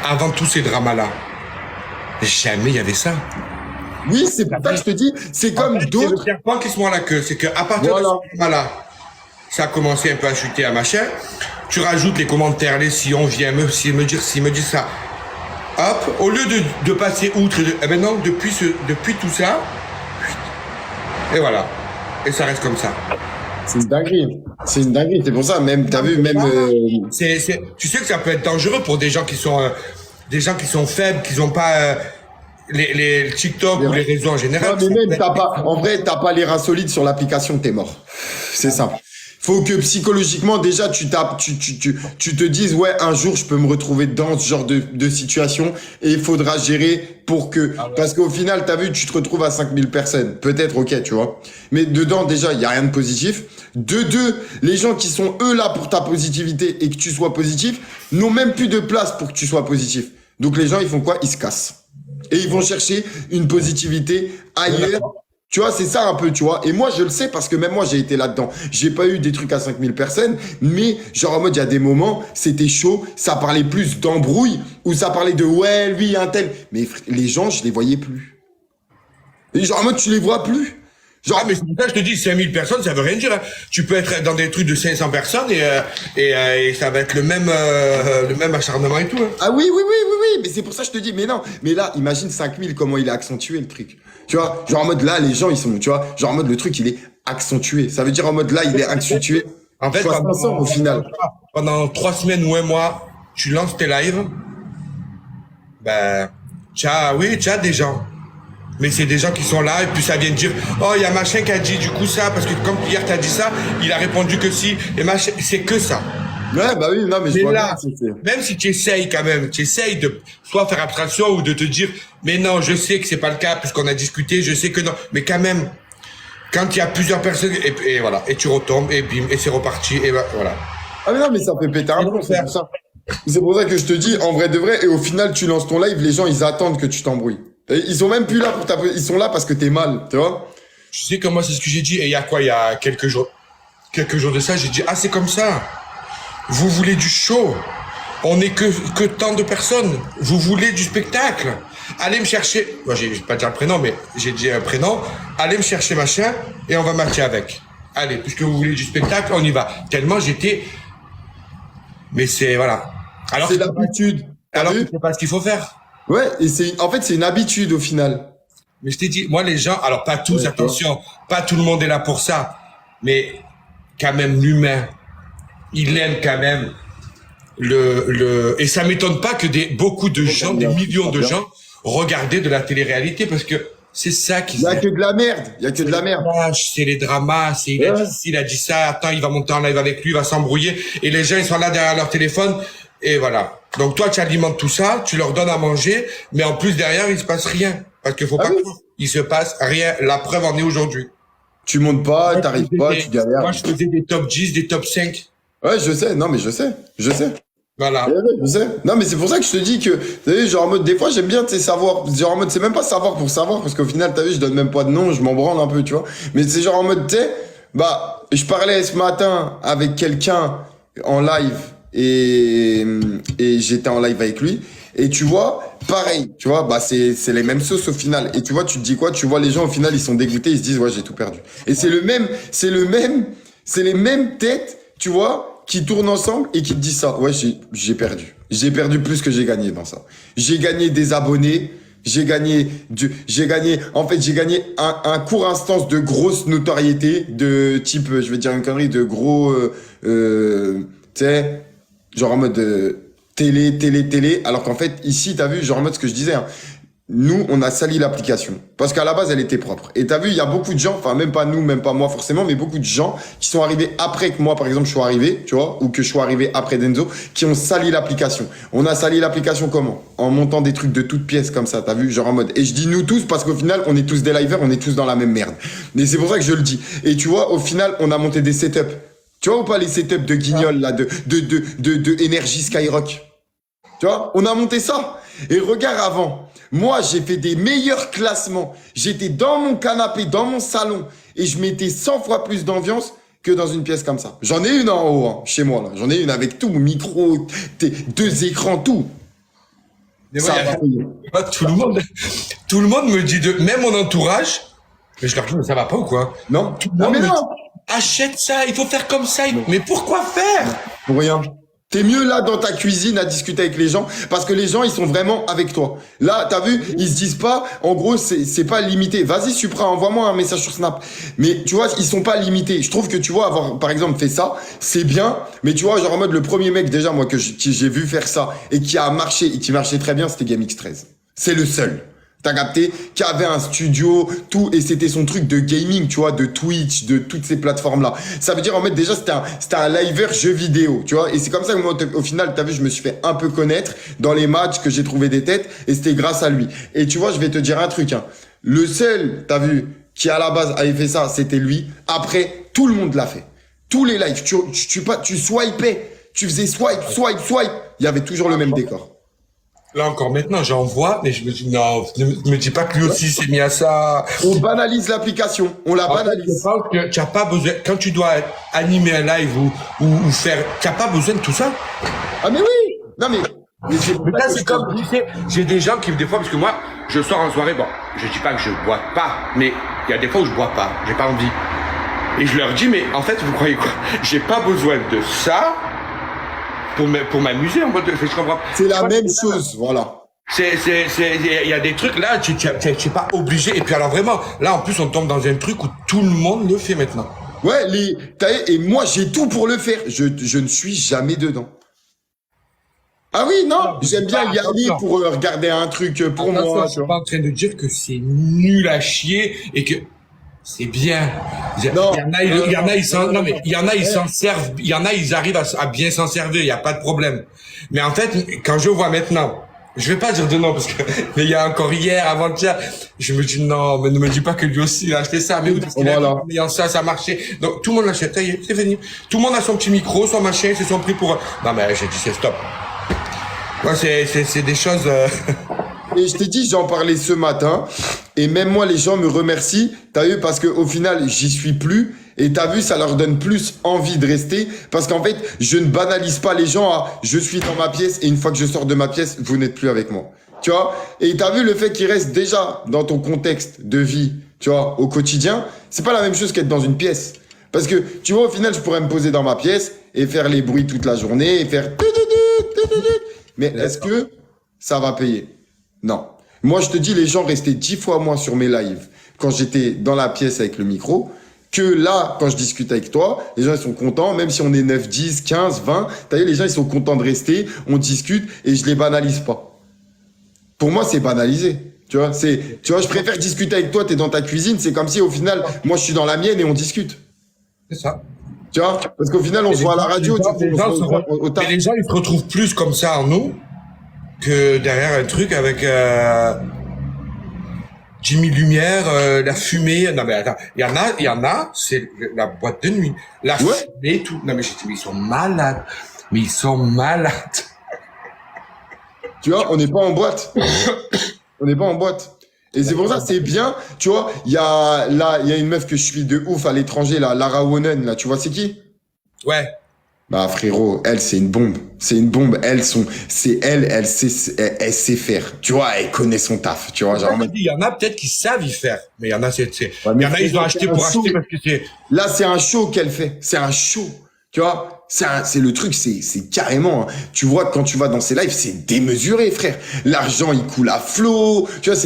avant tous ces dramas-là, jamais il y avait ça. Oui, c'est pour ça que je te dis, c'est comme C'est le d'autres. serpent qui se mord la queue. C'est qu'à partir Voilà. de ce moment-là, ça a commencé un peu à chuter à machin. Tu rajoutes les commentaires, les si on vient s'il me dit ça. Hop, au lieu de passer outre, maintenant, depuis tout ça, et voilà. Et ça reste comme ça. C'est une dinguerie. C'est une dinguerie. C'est pour ça, même, t'as vu, même. Tu sais que ça peut être dangereux pour des gens qui sont faibles, qui n'ont pas les TikTok ou les réseaux en général. Ouais, mais même, en vrai, t'as pas les reins solides sur l'application, t'es mort. C'est simple. Faut que psychologiquement, déjà, tu te dises, ouais, un jour, je peux me retrouver dans ce genre de situation et il faudra gérer pour que, parce qu'au final, t'as vu, tu te retrouves à 5000 personnes. Peut-être, ok, tu vois. Mais dedans, déjà, il y a rien de positif. De deux, les gens qui sont eux là pour ta positivité et que tu sois positif, n'ont même plus de place pour que tu sois positif. Donc les gens, ils font quoi? Ils se cassent. Et ils vont chercher une positivité ailleurs. Tu vois, c'est ça un peu, tu vois. Et moi, je le sais parce que même moi, j'ai été là-dedans. J'ai pas eu des trucs à 5000 personnes, mais genre en mode, il y a des moments, c'était chaud, ça parlait plus d'embrouille, ou ça parlait de ouais, lui, un tel. Mais les gens, je les voyais plus. Et genre en mode, tu les vois plus. Genre, Mais c'est pour ça que je te dis, 5000 personnes, ça veut rien dire. Hein. Tu peux être dans des trucs de 500 personnes et ça va être le même acharnement et tout. Hein. ah oui, mais c'est pour ça que je te dis, mais non. Mais là, imagine 5000, comment il a accentué le truc. Tu vois, genre en mode là, les gens, ils sont, tu vois, genre en mode le truc, il est accentué. Ça veut dire en mode là, il est accentué. En fait, Fois 500 au final. Pendant 3 semaines ou un mois, tu lances tes lives, ben, tu as des gens. Mais c'est des gens qui sont là et puis ça vient de dire oh il y a machin qui a dit du coup ça parce que comme hier t'as dit ça il a répondu que si et machin c'est que ça. Ouais bah oui non mais je Mais vois là bien, même si tu essayes quand même tu essayes de soit faire abstraction ou de te dire mais non je sais que c'est pas le cas puisqu'on a discuté je sais que non mais quand même quand il y a plusieurs personnes et voilà et tu retombes et bim et c'est reparti et voilà. Ah mais non mais ça fait péter un plomb, c'est pour ça. C'est pour ça que je te dis en vrai de vrai et au final tu lances ton live les gens ils attendent que tu t'embrouilles. Et ils sont même plus là pour t'appeler, ils sont là parce que t'es mal, tu vois. Tu sais que moi c'est ce que j'ai dit et il y a quelques jours de ça j'ai dit ah c'est comme ça. Vous voulez du show. On n'est que tant de personnes. Vous voulez du spectacle. Allez me chercher. Moi, j'ai pas dit un prénom, mais j'ai dit un prénom. Allez me chercher machin et on va matcher avec. Allez, puisque vous voulez du spectacle, on y va. Tellement j'étais. Mais c'est voilà. Alors C'est l'habitude. alors que c'est pas ce qu'il faut faire. Ouais, et en fait c'est une habitude au final. Mais je t'ai dit, moi les gens, alors pas tous, Ouais, attention, pas tout le monde est là pour ça, mais quand même l'humain, il aime quand même et ça m'étonne pas que beaucoup de gens, des millions de gens regardaient de la télé-réalité parce que c'est ça qui Il y a que de la merde, il y a que de la merde. c'est les dramas, c'est il a dit ça, attends, il va monter en live avec lui, il va s'embrouiller et les gens ils sont là derrière leur téléphone et voilà. Donc toi tu alimentes tout ça, tu leur donnes à manger, mais en plus derrière il se passe rien parce qu'il faut pas croire. Il se passe rien, la preuve en est aujourd'hui. Tu montes pas, t'arrives pas, tu galères. Moi je faisais des top 10, des top 5. Ouais, je sais, non mais je sais. Voilà. Ouais, je sais. Non mais c'est pour ça que je te dis que, t'as vu, genre en mode, des fois j'aime bien, tu sais, savoir, genre en mode, c'est même pas savoir pour savoir, parce qu'au final, t'as vu, je donne même pas de nom, je m'en branle un peu, tu vois. Mais c'est genre en mode, tu sais, bah, je parlais ce matin avec quelqu'un en live, et j'étais en live avec lui, et tu vois, pareil, tu vois, bah c'est les mêmes sauces au final. Et tu vois, tu te dis quoi? Tu vois les gens au final, ils sont dégoûtés, ils se disent, ouais, j'ai tout perdu. Et c'est les mêmes têtes, tu vois, qui tournent ensemble et qui te disent ça. Ouais, j'ai perdu. J'ai perdu plus que j'ai gagné dans ça. J'ai gagné des abonnés. J'ai gagné un court instance de grosse notoriété, de type, je vais dire une connerie, de gros, tu sais, genre en mode télé, alors qu'en fait, ici, t'as vu, genre en mode ce que je disais, hein, nous, on a sali l'application. Parce qu'à la base, elle était propre. Et t'as vu, il y a beaucoup de gens, enfin, même pas nous, même pas moi forcément, mais beaucoup de gens qui sont arrivés après que moi, par exemple, je sois arrivé, tu vois, ou que je sois arrivé après Denzo, qui ont sali l'application. On a sali l'application comment? En montant des trucs de toutes pièces comme ça, t'as vu, genre en mode. Et je dis nous tous parce qu'au final, on est tous des livers, on est tous dans la même merde. Mais c'est pour ça que je le dis. Et tu vois, au final, on a monté des setups. Tu vois ou pas les setups de Guignol, là, de Energy Skyrock? Tu vois, on a monté ça. Et regarde avant. Moi, j'ai fait des meilleurs classements. J'étais dans mon canapé, dans mon salon, et je mettais 100 fois plus d'ambiance que dans une pièce comme ça. J'en ai une en haut, hein, chez moi, là. J'en ai une avec tout, micro, 2 écrans, tout. Mais Ça moi, va payer. moi, tout le monde me dit même mon entourage, mais je leur dis, mais ça va pas ou quoi? Non? Tout le Non, monde mais me non. dit, achète ça, il faut faire comme ça. Mais pourquoi faire? Pour rien. T'es mieux là dans ta cuisine à discuter avec les gens parce que les gens ils sont vraiment avec toi. Là, t'as vu, ils se disent pas, en gros, c'est pas limité. Vas-y Supra, envoie-moi un message sur Snap. Mais tu vois, ils sont pas limités. Je trouve que tu vois avoir par exemple fait ça, c'est bien, mais tu vois genre en mode le premier mec déjà moi que j'ai vu faire ça et qui a marché et qui marchait très bien, c'était GameX13. C'est le seul. T'as capté, qui avait un studio, tout, et c'était son truc de gaming, tu vois, de Twitch, de toutes ces plateformes-là. Ça veut dire, en fait, déjà, c'était un liver jeu vidéo, tu vois, et c'est comme ça que moi, au final, t'as vu, je me suis fait un peu connaître dans les matchs que j'ai trouvé des têtes, et c'était grâce à lui. Et tu vois, je vais te dire un truc, hein. Le seul, t'as vu, qui à la base avait fait ça, c'était lui. Après, tout le monde l'a fait. Tous les lives, tu swipais, tu faisais swipe. Il y avait toujours le même décor. Là encore maintenant, j'en vois, mais je me dis, non, ne me dis pas que lui aussi s'est mis à ça. On banalise l'application, on la En fait, banalise. je pense que tu n'as pas besoin, quand tu dois animer un live ou faire, tu n'as pas besoin de tout ça. Ah mais oui. Non mais c'est Mais là, c'est comme, tu sais, j'ai des gens qui, des fois, parce que moi, je sors en soirée, bon, je dis pas que je bois pas, mais il y a des fois où je bois pas, j'ai pas envie. Et je leur dis, mais en fait, vous croyez quoi? J'ai pas besoin de ça pour m'amuser, en mode, je comprends. c'est la même chose, voilà. Il y a des trucs là, tu es pas obligé. Et puis alors vraiment, là en plus on tombe dans un truc où tout le monde le fait maintenant. Ouais, et moi j'ai tout pour le faire. Je ne suis jamais dedans. Ah oui, non, j'aime bien y aller pour regarder un truc pour moi. Je suis pas en train de dire que c'est nul à chier et que c'est bien. Non. Il y en a, ils s'en, non mais il y en a, ils s'en servent. Il y en a, ils arrivent à bien s'en servir. Il y a pas de problème. Mais en fait, quand je vois maintenant, je vais pas dire de non parce que, mais il y a encore hier, avant-hier, je me dis non, mais ne me dis pas que lui aussi il a acheté ça. Mais oui, parce qu'il Voilà. a ça, ça marchait. Donc tout le monde l'achète. Ça y est, c'est fini. Tout le monde a son petit micro, son machin, c'est son prix pour. Non mais j'ai dit c'est stop. Moi c'est des choses. Et je t'ai dit, j'en parlais ce matin, et même moi, les gens me remercient, t'as vu, parce qu'au final, j'y suis plus, et t'as vu, ça leur donne plus envie de rester, parce qu'en fait, je ne banalise pas les gens à, je suis dans ma pièce, et une fois que je sors de ma pièce, vous n'êtes plus avec moi. Tu vois? Et t'as vu le fait qu'ils restent déjà dans ton contexte de vie, tu vois, au quotidien, c'est pas la même chose qu'être dans une pièce. Parce que, tu vois, au final, je pourrais me poser dans ma pièce, et faire les bruits toute la journée, et faire... Mais est-ce que ça va payer? Non. Moi, je te dis, les gens restaient 10 fois moins sur mes lives quand j'étais dans la pièce avec le micro que là, quand je discute avec toi. Les gens, ils sont contents, même si on est 9, 10, 15, 20. T'as vu, les gens, ils sont contents de rester, on discute et je les banalise pas. Pour moi, c'est banalisé. Tu vois, je préfère discuter avec toi, t'es dans ta cuisine, c'est comme si au final, moi, je suis dans la mienne et on discute. C'est ça. Tu vois, parce qu'au final, on se voit à la radio, les gens, ils se retrouvent plus comme ça en nous que derrière un truc avec 10 000 lumières, la fumée. Non mais attends, il y en a, c'est la boîte de nuit, la fumée, tout. Non mais j'ai dit, mais ils sont malades, Tu vois, on n'est pas en boîte. On n'est pas en boîte. Et c'est pour ça, c'est bien. Tu vois, il y a une meuf que je suis de ouf à l'étranger, là, Lara Wonen, là. Tu vois, c'est qui? Ouais. Bah, frérot, elle, c'est une bombe. C'est une bombe. Elle sait faire. Tu vois, elle connaît son taf. Tu vois, genre. Il y en a peut-être qui savent y faire, mais il y en a, il y en a, ils ont acheté pour acheter parce que c'est. Là, c'est un show qu'elle fait. C'est un show. Tu vois, c'est le truc, c'est carrément, hein. Tu vois, quand tu vas dans ces lives, c'est démesuré, frère. L'argent, il coule à flot. Tu vois,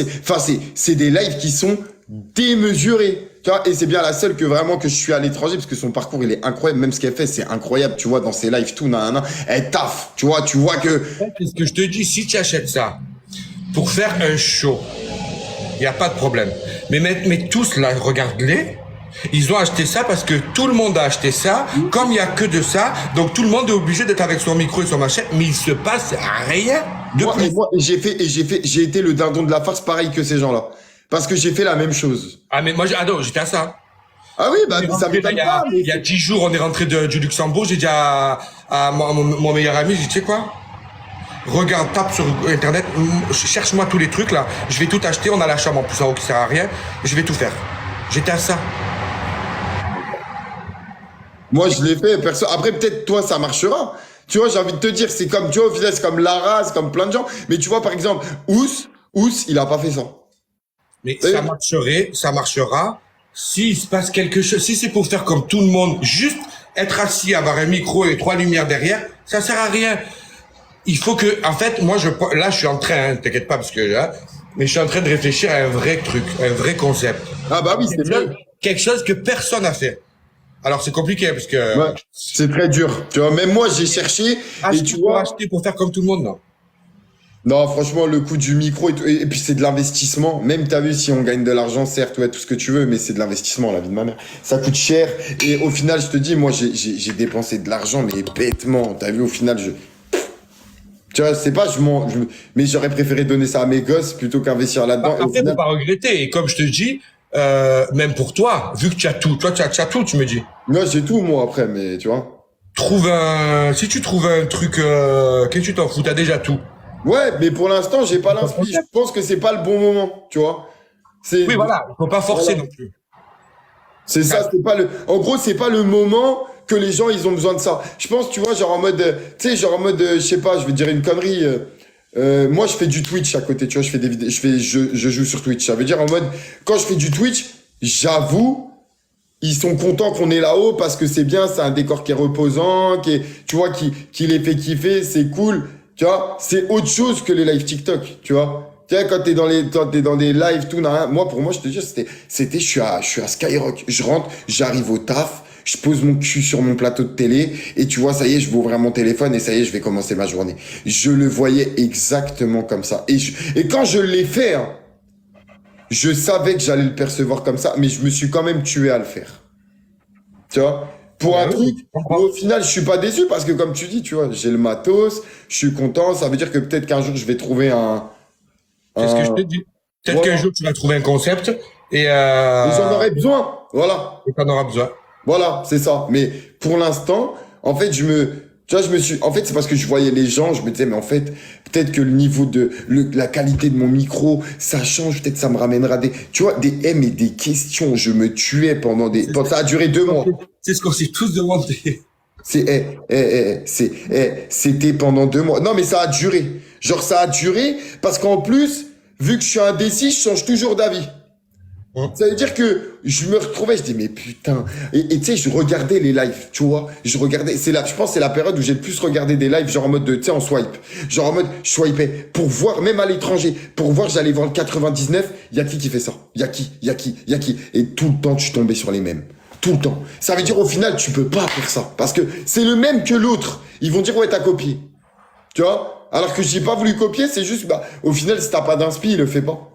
c'est des lives qui sont démesurés. Tu vois, et c'est bien la seule que vraiment que je suis à l'étranger parce que son parcours il est incroyable, même ce qu'elle fait c'est incroyable, tu vois, dans ses lives tout, nanana, elle taffe, tu vois que C'est ce que je te dis, si tu achètes ça pour faire un show, il n'y a pas de problème. Mais tous là, regarde-les, ils ont acheté ça parce que tout le monde a acheté ça, comme il n'y a que de ça, donc tout le monde est obligé d'être avec son micro et son machin, mais il se passe rien de plus. moi, j'ai été le dindon de la farce pareil que ces gens-là. Parce que j'ai fait la même chose. Ah mais moi, j'étais à ça. Ah oui, bah ça m'étonne pas. Il y a 10 jours, on est rentré du Luxembourg, j'ai dit à mon meilleur ami, j'ai dit, tu sais quoi? Regarde, tape sur internet, cherche-moi tous les trucs là, je vais tout acheter, on a la chambre en plus en haut qui sert à rien, je vais tout faire. J'étais à ça. Moi, je l'ai fait, perso. Après, peut-être toi, ça marchera. Tu vois, j'ai envie de te dire, c'est comme, tu vois, au final, c'est comme Lara, c'est comme plein de gens. Mais tu vois, par exemple, Ous, il a pas fait ça. Mais ça marchera s'il se passe quelque chose. Si c'est pour faire comme tout le monde, juste être assis, avoir un micro et 3 lumières derrière, ça sert à rien. Il faut que, en fait, moi, là, je suis en train, hein, t'inquiète pas, parce que là, mais je suis en train de réfléchir à un vrai truc, un vrai concept. Ah bah oui, c'est bien. Quelque chose que personne n'a fait. Alors, c'est compliqué, parce que... Ouais, c'est très dur. Tu vois, même moi, j'ai cherché, et tu vois... Acheter pour faire comme tout le monde, non. Non, franchement, le coût du micro et puis c'est de l'investissement. Même, t'as vu, si on gagne de l'argent, certes, ouais, tout ce que tu veux, mais c'est de l'investissement, la vie de ma mère. Ça coûte cher. Et au final, je te dis, moi, j'ai dépensé de l'argent, mais bêtement. T'as vu, au final, tu vois, c'est pas, mais j'aurais préféré donner ça à mes gosses plutôt qu'investir là-dedans. Après, faut pas regretter. Et comme je te dis, même pour toi, vu que tu as tout, toi, tu as tout, tu me dis. Moi, j'ai tout, moi, après, mais tu vois. Si tu trouves un truc, qu'est-ce que tu t'en fous, t'as déjà tout. Ouais, mais pour l'instant, j'ai pas l'inspi. Je pense que c'est pas le bon moment, tu vois. Oui, voilà, faut pas forcer non plus. C'est ça, c'est pas le. En gros, c'est pas le moment que les gens ils ont besoin de ça. Je pense, tu vois, genre en mode, tu sais, genre en mode, je sais pas, je vais dire une connerie. Moi, je fais du Twitch à côté, tu vois, je fais des vidéos, je joue sur Twitch. Ça veut dire en mode, quand je fais du Twitch, j'avoue, ils sont contents qu'on est là-haut parce que c'est bien, c'est un décor qui est reposant, tu vois, qui les fait kiffer, c'est cool. Tu vois, c'est autre chose que les lives TikTok, tu vois. Tu sais, quand t'es dans des lives, tout, moi, pour moi, je te dis, je suis à Skyrock. Je rentre, j'arrive au taf, je pose mon cul sur mon plateau de télé, et tu vois, ça y est, je vais ouvrir mon téléphone, et ça y est, je vais commencer ma journée. Je le voyais exactement comme ça. Et quand je l'ai fait, hein, je savais que j'allais le percevoir comme ça, mais je me suis quand même tué à le faire. Tu vois? Pour un truc, mais au final, je suis pas déçu parce que comme tu dis, tu vois, j'ai le matos, je suis content, ça veut dire que peut-être qu'un jour je vais trouver C'est ce que je te dis. Peut-être qu'un jour tu vas trouver un concept et j'en aurai besoin, voilà. Et t'en auras besoin. Voilà, c'est ça. Mais pour l'instant, en fait, tu vois, en fait, c'est parce que je voyais les gens, je me disais, mais en fait, peut-être que le niveau la qualité de mon micro, ça change, peut-être ça me ramènera tu vois, des M et des questions. Je me tuais ça a duré 2 mois. C'est ce qu'on s'est tous demandé. C'était pendant 2 mois. Non, mais ça a duré. Genre, ça a duré parce qu'en plus, vu que je suis indécis, je change toujours d'avis. Ça veut dire que je me retrouvais, je dis mais putain. Et tu sais, je regardais les lives, tu vois. Je regardais, je pense que c'est la période où j'ai le plus regardé des lives, genre en mode tu sais, en swipe. Genre en mode, je swipais pour voir, même à l'étranger, pour voir, j'allais voir le 99, y a qui fait ça? Y a qui? Et tout le temps, je tombais sur les mêmes. Tout le temps. Ça veut dire au final, tu peux pas faire ça. Parce que c'est le même que l'autre. Ils vont dire ouais, t'as copié. Tu vois? Alors que j'ai pas voulu copier, c'est juste, au final, si t'as pas d'inspi, le fais pas.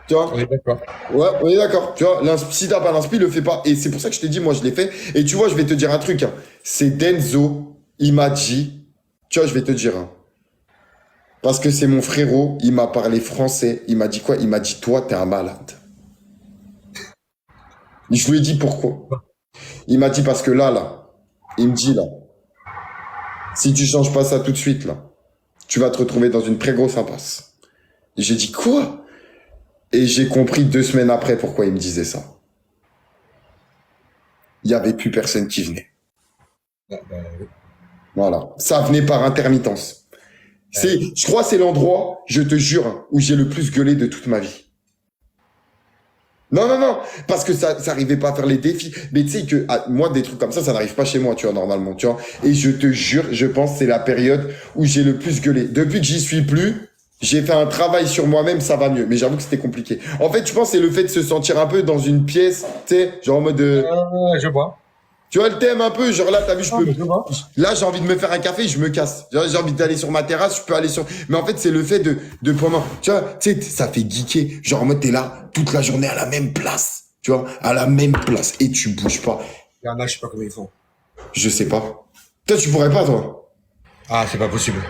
Tu vois? On est d'accord. Ouais, on est d'accord. Tu vois, si t'as pas l'inspi, le fais pas. Et c'est pour ça que je t'ai dit, moi, je l'ai fait. Et tu vois, je vais te dire un truc. Hein. C'est Denzo, il m'a dit, tu vois, je vais te dire. Hein. Parce que c'est mon frérot, il m'a parlé français. Il m'a dit quoi? Il m'a dit, toi, t'es un malade. Je lui ai dit pourquoi. Il m'a dit parce que là, il me dit là, si tu changes pas ça tout de suite, là, tu vas te retrouver dans une très grosse impasse. Et j'ai dit quoi? Et j'ai compris 2 semaines après pourquoi il me disait ça. Il y avait plus personne qui venait. Voilà. Ça venait par intermittence. Je crois que c'est l'endroit, je te jure, où j'ai le plus gueulé de toute ma vie. Non, parce que ça arrivait pas à faire les défis. Mais tu sais que moi, des trucs comme ça n'arrive pas chez moi, tu vois, normalement, tu vois. Et je te jure, je pense que c'est la période où j'ai le plus gueulé. Depuis que j'y suis plus, J'ai fait un travail sur moi-même, ça va mieux. Mais j'avoue que c'était compliqué. En fait, je pense que c'est le fait de se sentir un peu dans une pièce, tu sais, genre en mode... Je vois. Tu vois le thème un peu, genre là, t'as vu, je Ah, peux... mais je vois. Là, j'ai envie de me faire un café, je me casse. J'ai envie d'aller sur ma terrasse, je peux aller sur... Mais en fait, c'est le fait de pendant... Tu vois, tu sais, ça fait geeker. Genre en mode, t'es là toute la journée à la même place. Tu vois, à la même place. Et tu bouges pas. Il y en a, je sais pas comment ils font. Je sais pas. Toi, tu pourrais pas, toi. Ah, c'est pas possible.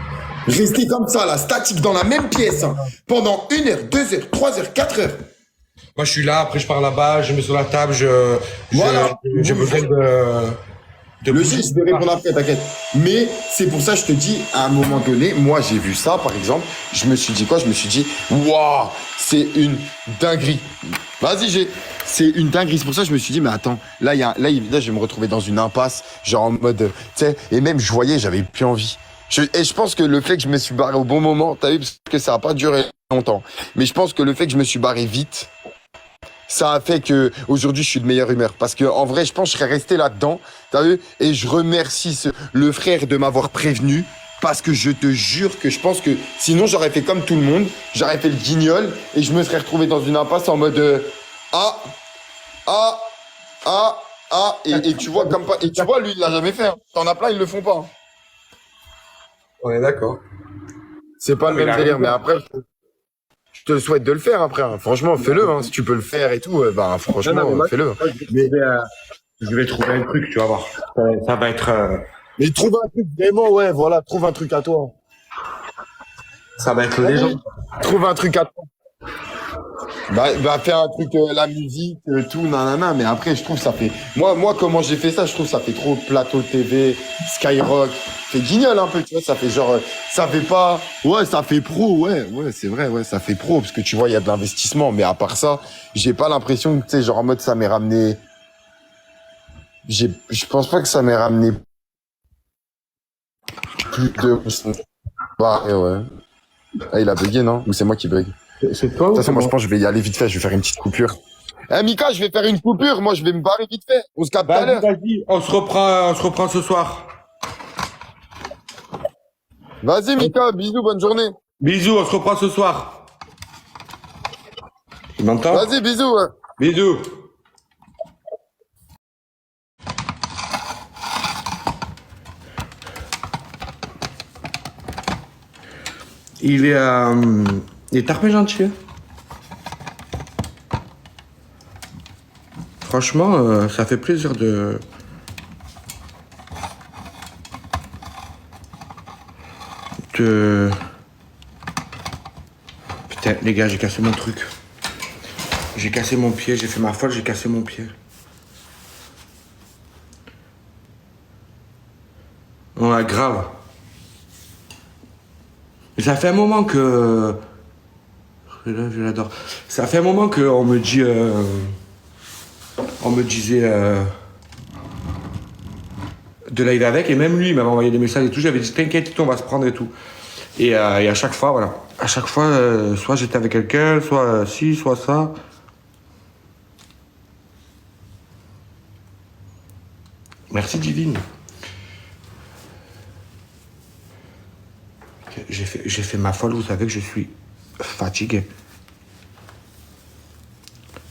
Rester comme ça, là, statique dans la même pièce, hein, pendant 1 heure, 2 heures, 3 heures, 4 heures. Moi, je suis là, après, je pars là-bas, je mets sur la table, Voilà. j'ai besoin de Le bouger. G, je vais répondre après, t'inquiète. Mais c'est pour ça que je te dis, à un moment donné, moi j'ai vu ça, par exemple, je me suis dit quoi? Je me suis dit, waouh, c'est une dinguerie. Vas-y, c'est une dinguerie. C'est pour ça que je me suis dit, mais attends, là, là, je vais me retrouver dans une impasse, genre en mode, tu sais, et même je voyais, j'avais plus envie. Et je pense que le fait que je me suis barré au bon moment, t'as vu, parce que ça a pas duré longtemps, mais je pense que le fait que je me suis barré vite, ça a fait que aujourd'hui je suis de meilleure humeur parce que en vrai je pense que je serais resté là-dedans, t'as vu, et je remercie le frère de m'avoir prévenu parce que je te jure que je pense que sinon j'aurais fait comme tout le monde, j'aurais fait le guignol et je me serais retrouvé dans une impasse en mode ah ah et tu vois comme pas, et tu vois lui il l'a jamais fait, hein. T'en as plein ils le font pas, hein. On est d'accord. C'est pas le mais même il a délire, raison. mais après je te souhaite de le faire après, hein. Franchement fais-le, hein. Si tu peux le faire et tout, bah franchement Non, mais moi, fais-le. je vais trouver un truc, tu vas voir. Ça va être, Mais trouve un truc vraiment, ouais, voilà, trouve un truc à toi. ça va être léger. Trouve un truc à toi. Bah fais un truc, la musique, tout, nanana, mais après, je trouve ça fait... Moi, comment j'ai fait ça, je trouve ça fait trop plateau TV, Skyrock, fait guignol un peu, tu vois, ça fait genre, ça fait pas... Ouais, ça fait pro, ouais, c'est vrai, ouais, ça fait pro, parce que tu vois, il y a de l'investissement, mais à part ça, j'ai pas l'impression que, tu sais, genre en mode, ça m'est ramené... Je pense pas que ça m'ait ramené plus de... Bah, ouais. Ah, il a bugué, non? Ou c'est moi qui bug? C'est toi De ou toute façon, moi, c'est je pense que je vais y aller vite fait. Je vais faire une petite coupure. Eh, Mika, je vais faire une coupure. Moi, je vais me barrer vite fait. On se capte tout à l'heure. Vas-y, on se reprend ce soir. Vas-y, Mika. Bisous, bonne journée. Bisous, on se reprend ce soir. Tu m'entends? Vas-y, bisous. Ouais. Bisous. Il est tarpé gentil, hein. Franchement, ça fait plaisir de... Putain, les gars, j'ai cassé mon truc. J'ai cassé mon pied, j'ai fait ma folle, j'ai cassé mon pied. Ouais, grave. Et ça fait un moment que... Je l'adore. Ça fait un moment qu'on me dit... On me disait... de live avec, et même lui, il m'avait envoyé des messages et tout. J'avais dit, t'inquiète, on va se prendre et tout. Et à chaque fois, voilà. À chaque fois, soit j'étais avec quelqu'un, soit ci, soit ça. Merci Divine. J'ai fait ma folle, vous savez que je suis fatigué.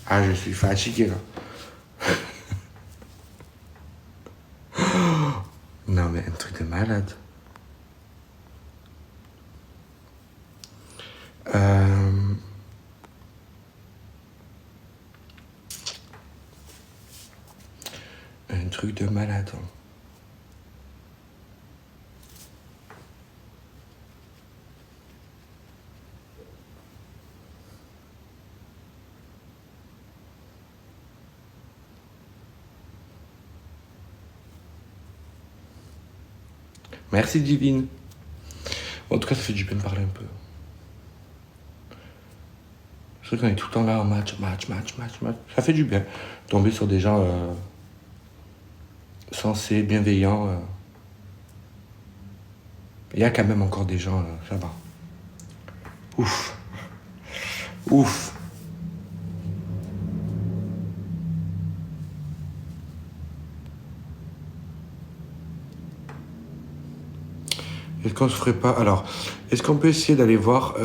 Ah, je suis fatigué là. Non mais un truc de malade. Un truc de malade. Merci Divine. En tout cas, ça fait du bien de parler un peu. C'est vrai qu'on est tout le temps là en match. Ça fait du bien. Tomber sur des gens sensés, bienveillants. Il y a quand même encore des gens, ça va. Ouf. Ouf. Et qu'on se ferait pas... Alors, est-ce qu'on peut essayer d'aller voir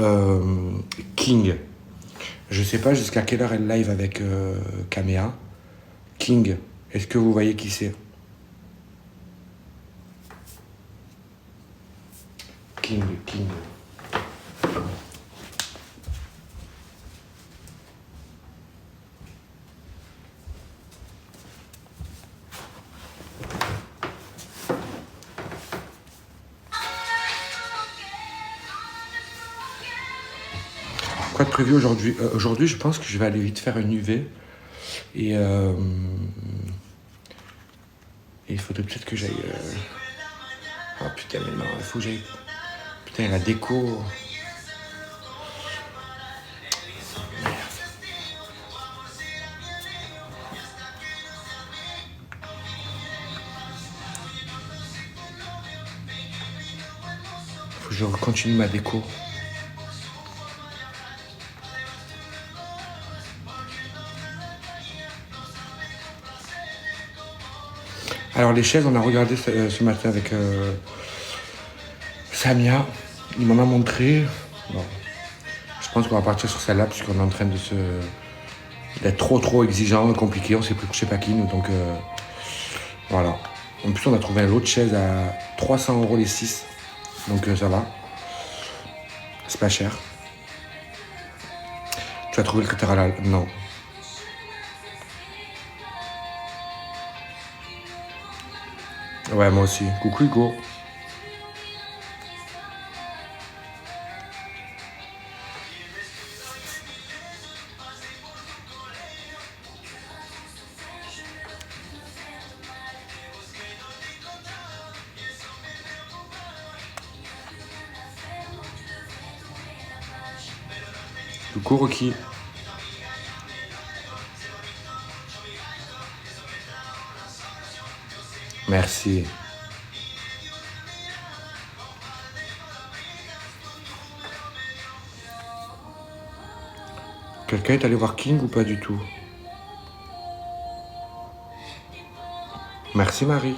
King? Je sais pas jusqu'à quelle heure elle live avec Kamea. King, est-ce que vous voyez qui c'est? King. Quoi de prévu aujourd'hui? Aujourd'hui, je pense que je vais aller vite faire une UV. Et il faudrait peut-être que j'aille... Oh putain, mais non, il faut que j'aille... Putain, la déco... Faut que je continue ma déco. Alors les chaises, on a regardé ce matin avec Samia. Il m'en a montré. Bon. Je pense qu'on va partir sur celle-là puisqu'on est en train d'être trop exigeant, compliqué. On sait plus coucher pas qui nous. Donc voilà. En plus, on a trouvé une autre chaise à 300 € les 6. Donc ça va. C'est pas cher. Tu as trouvé le critère halal? Non. Ouais, moi aussi. Coucou Hugo. Coucou Rocky. Merci. Quelqu'un est allé voir King ou pas du tout? Merci Marie.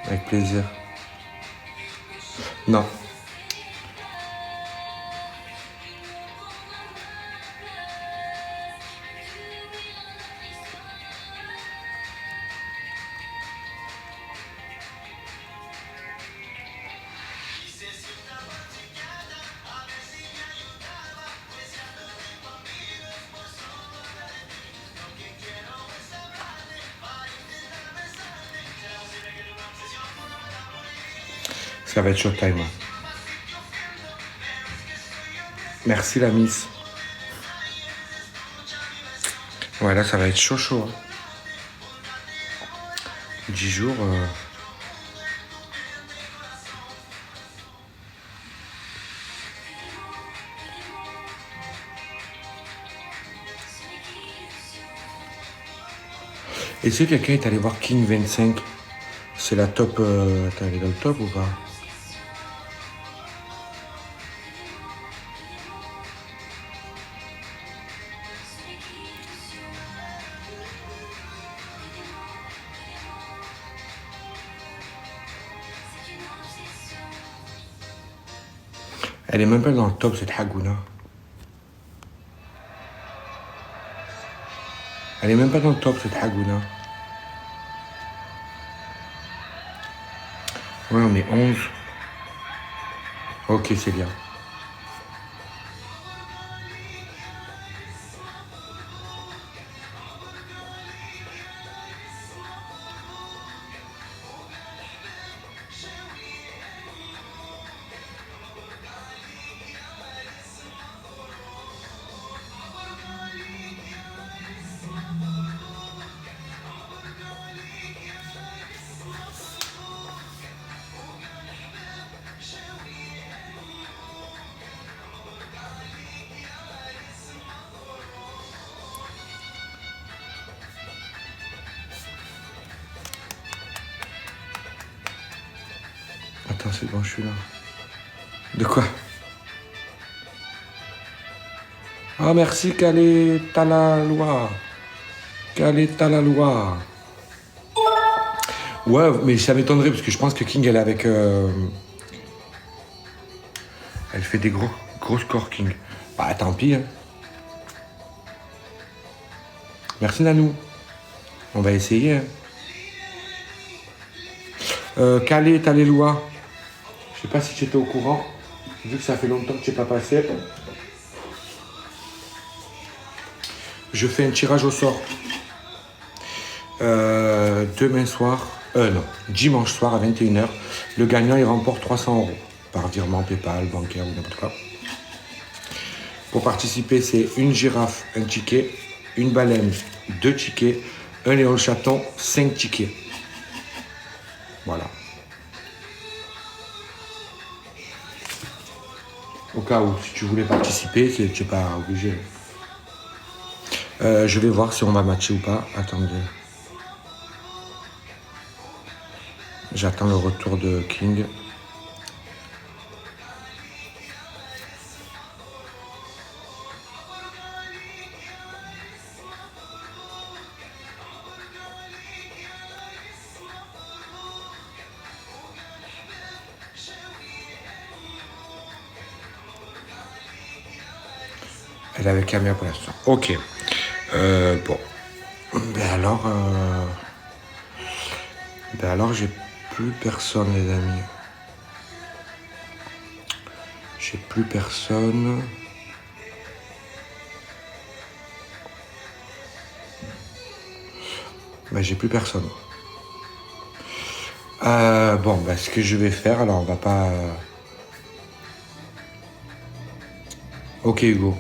Avec plaisir. Non. Ça va être showtime. Merci la miss. Ouais, là, ça va être chaud. 10 jours. Est-ce que quelqu'un est allé voir King 25? C'est la top... Attends, elle est dans le top ou pas? Elle est même pas dans le top, cette Hagouna. Elle est même pas dans le top, cette Hagouna. Ouais, on est 11. Ok, c'est bien. Attends, c'est bon, je suis là. De quoi? Ah, merci, Calais, t'as la loi. Quelle est la loi? Ouais, mais ça m'étonnerait parce que je pense que King, elle est avec. Elle fait des gros scores, King. Bah, tant pis. Hein. Merci, Nanou. On va essayer. Hein. Calais, Talélois. Je sais pas si tu étais au courant. Vu que ça fait longtemps que tu n'es pas passé. Je fais un tirage au sort. Demain soir. Non. Dimanche soir à 21h. Le gagnant, il remporte 300 € par virement, PayPal, bancaire ou n'importe quoi. Pour participer, c'est une girafe, un ticket, une baleine, 2 tickets, un léon chaton, 5 tickets. Voilà. Au cas où, si tu voulais participer, tu n'es pas obligé. Je vais voir si on va matcher ou pas. Attendez. J'attends le retour de King. Elle est avec Camilla pour l'instant. Ok. Bon. Ben alors, j'ai plus personne, les amis. J'ai plus personne. Ben, j'ai plus personne. Bon, ben, ce que je vais faire, alors on va pas... Ok, Hugo.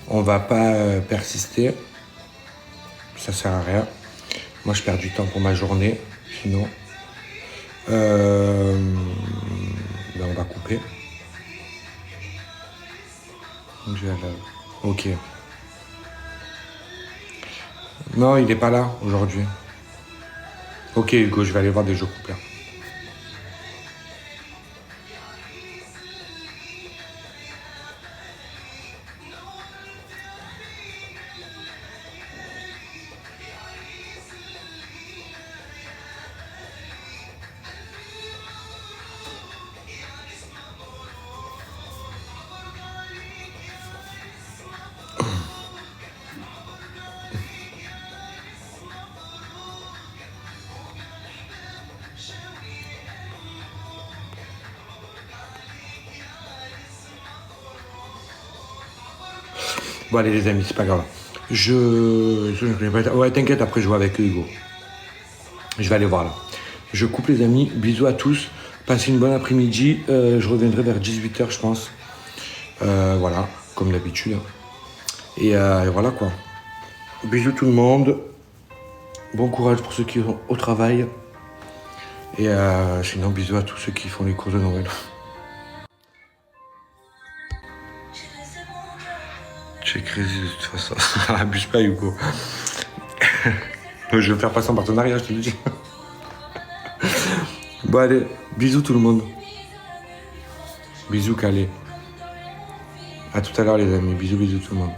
On va pas persister. Ça sert à rien. Moi, je perds du temps pour ma journée. Sinon... ben, on va couper. Ok. Non, il est pas là aujourd'hui. Ok, Hugo, je vais aller voir des jeux couplés. Bon, allez, les amis, c'est pas grave. Ouais, t'inquiète, après, je vois avec Hugo. Je vais aller voir, là. Je coupe, les amis. Bisous à tous. Passez une bonne après-midi. Je reviendrai vers 18h, je pense. Voilà, comme d'habitude. Et voilà, quoi. Bisous tout le monde. Bon courage pour ceux qui sont au travail. Et sinon, bisous à tous ceux qui font les courses de Noël. J'ai crazy de toute façon. Abuse pas, Hugo. Je vais faire passer en partenariat, je te le dis. Bon, allez, bisous tout le monde. Bisous, Calais. À tout à l'heure, les amis. Bisous, bisous tout le monde.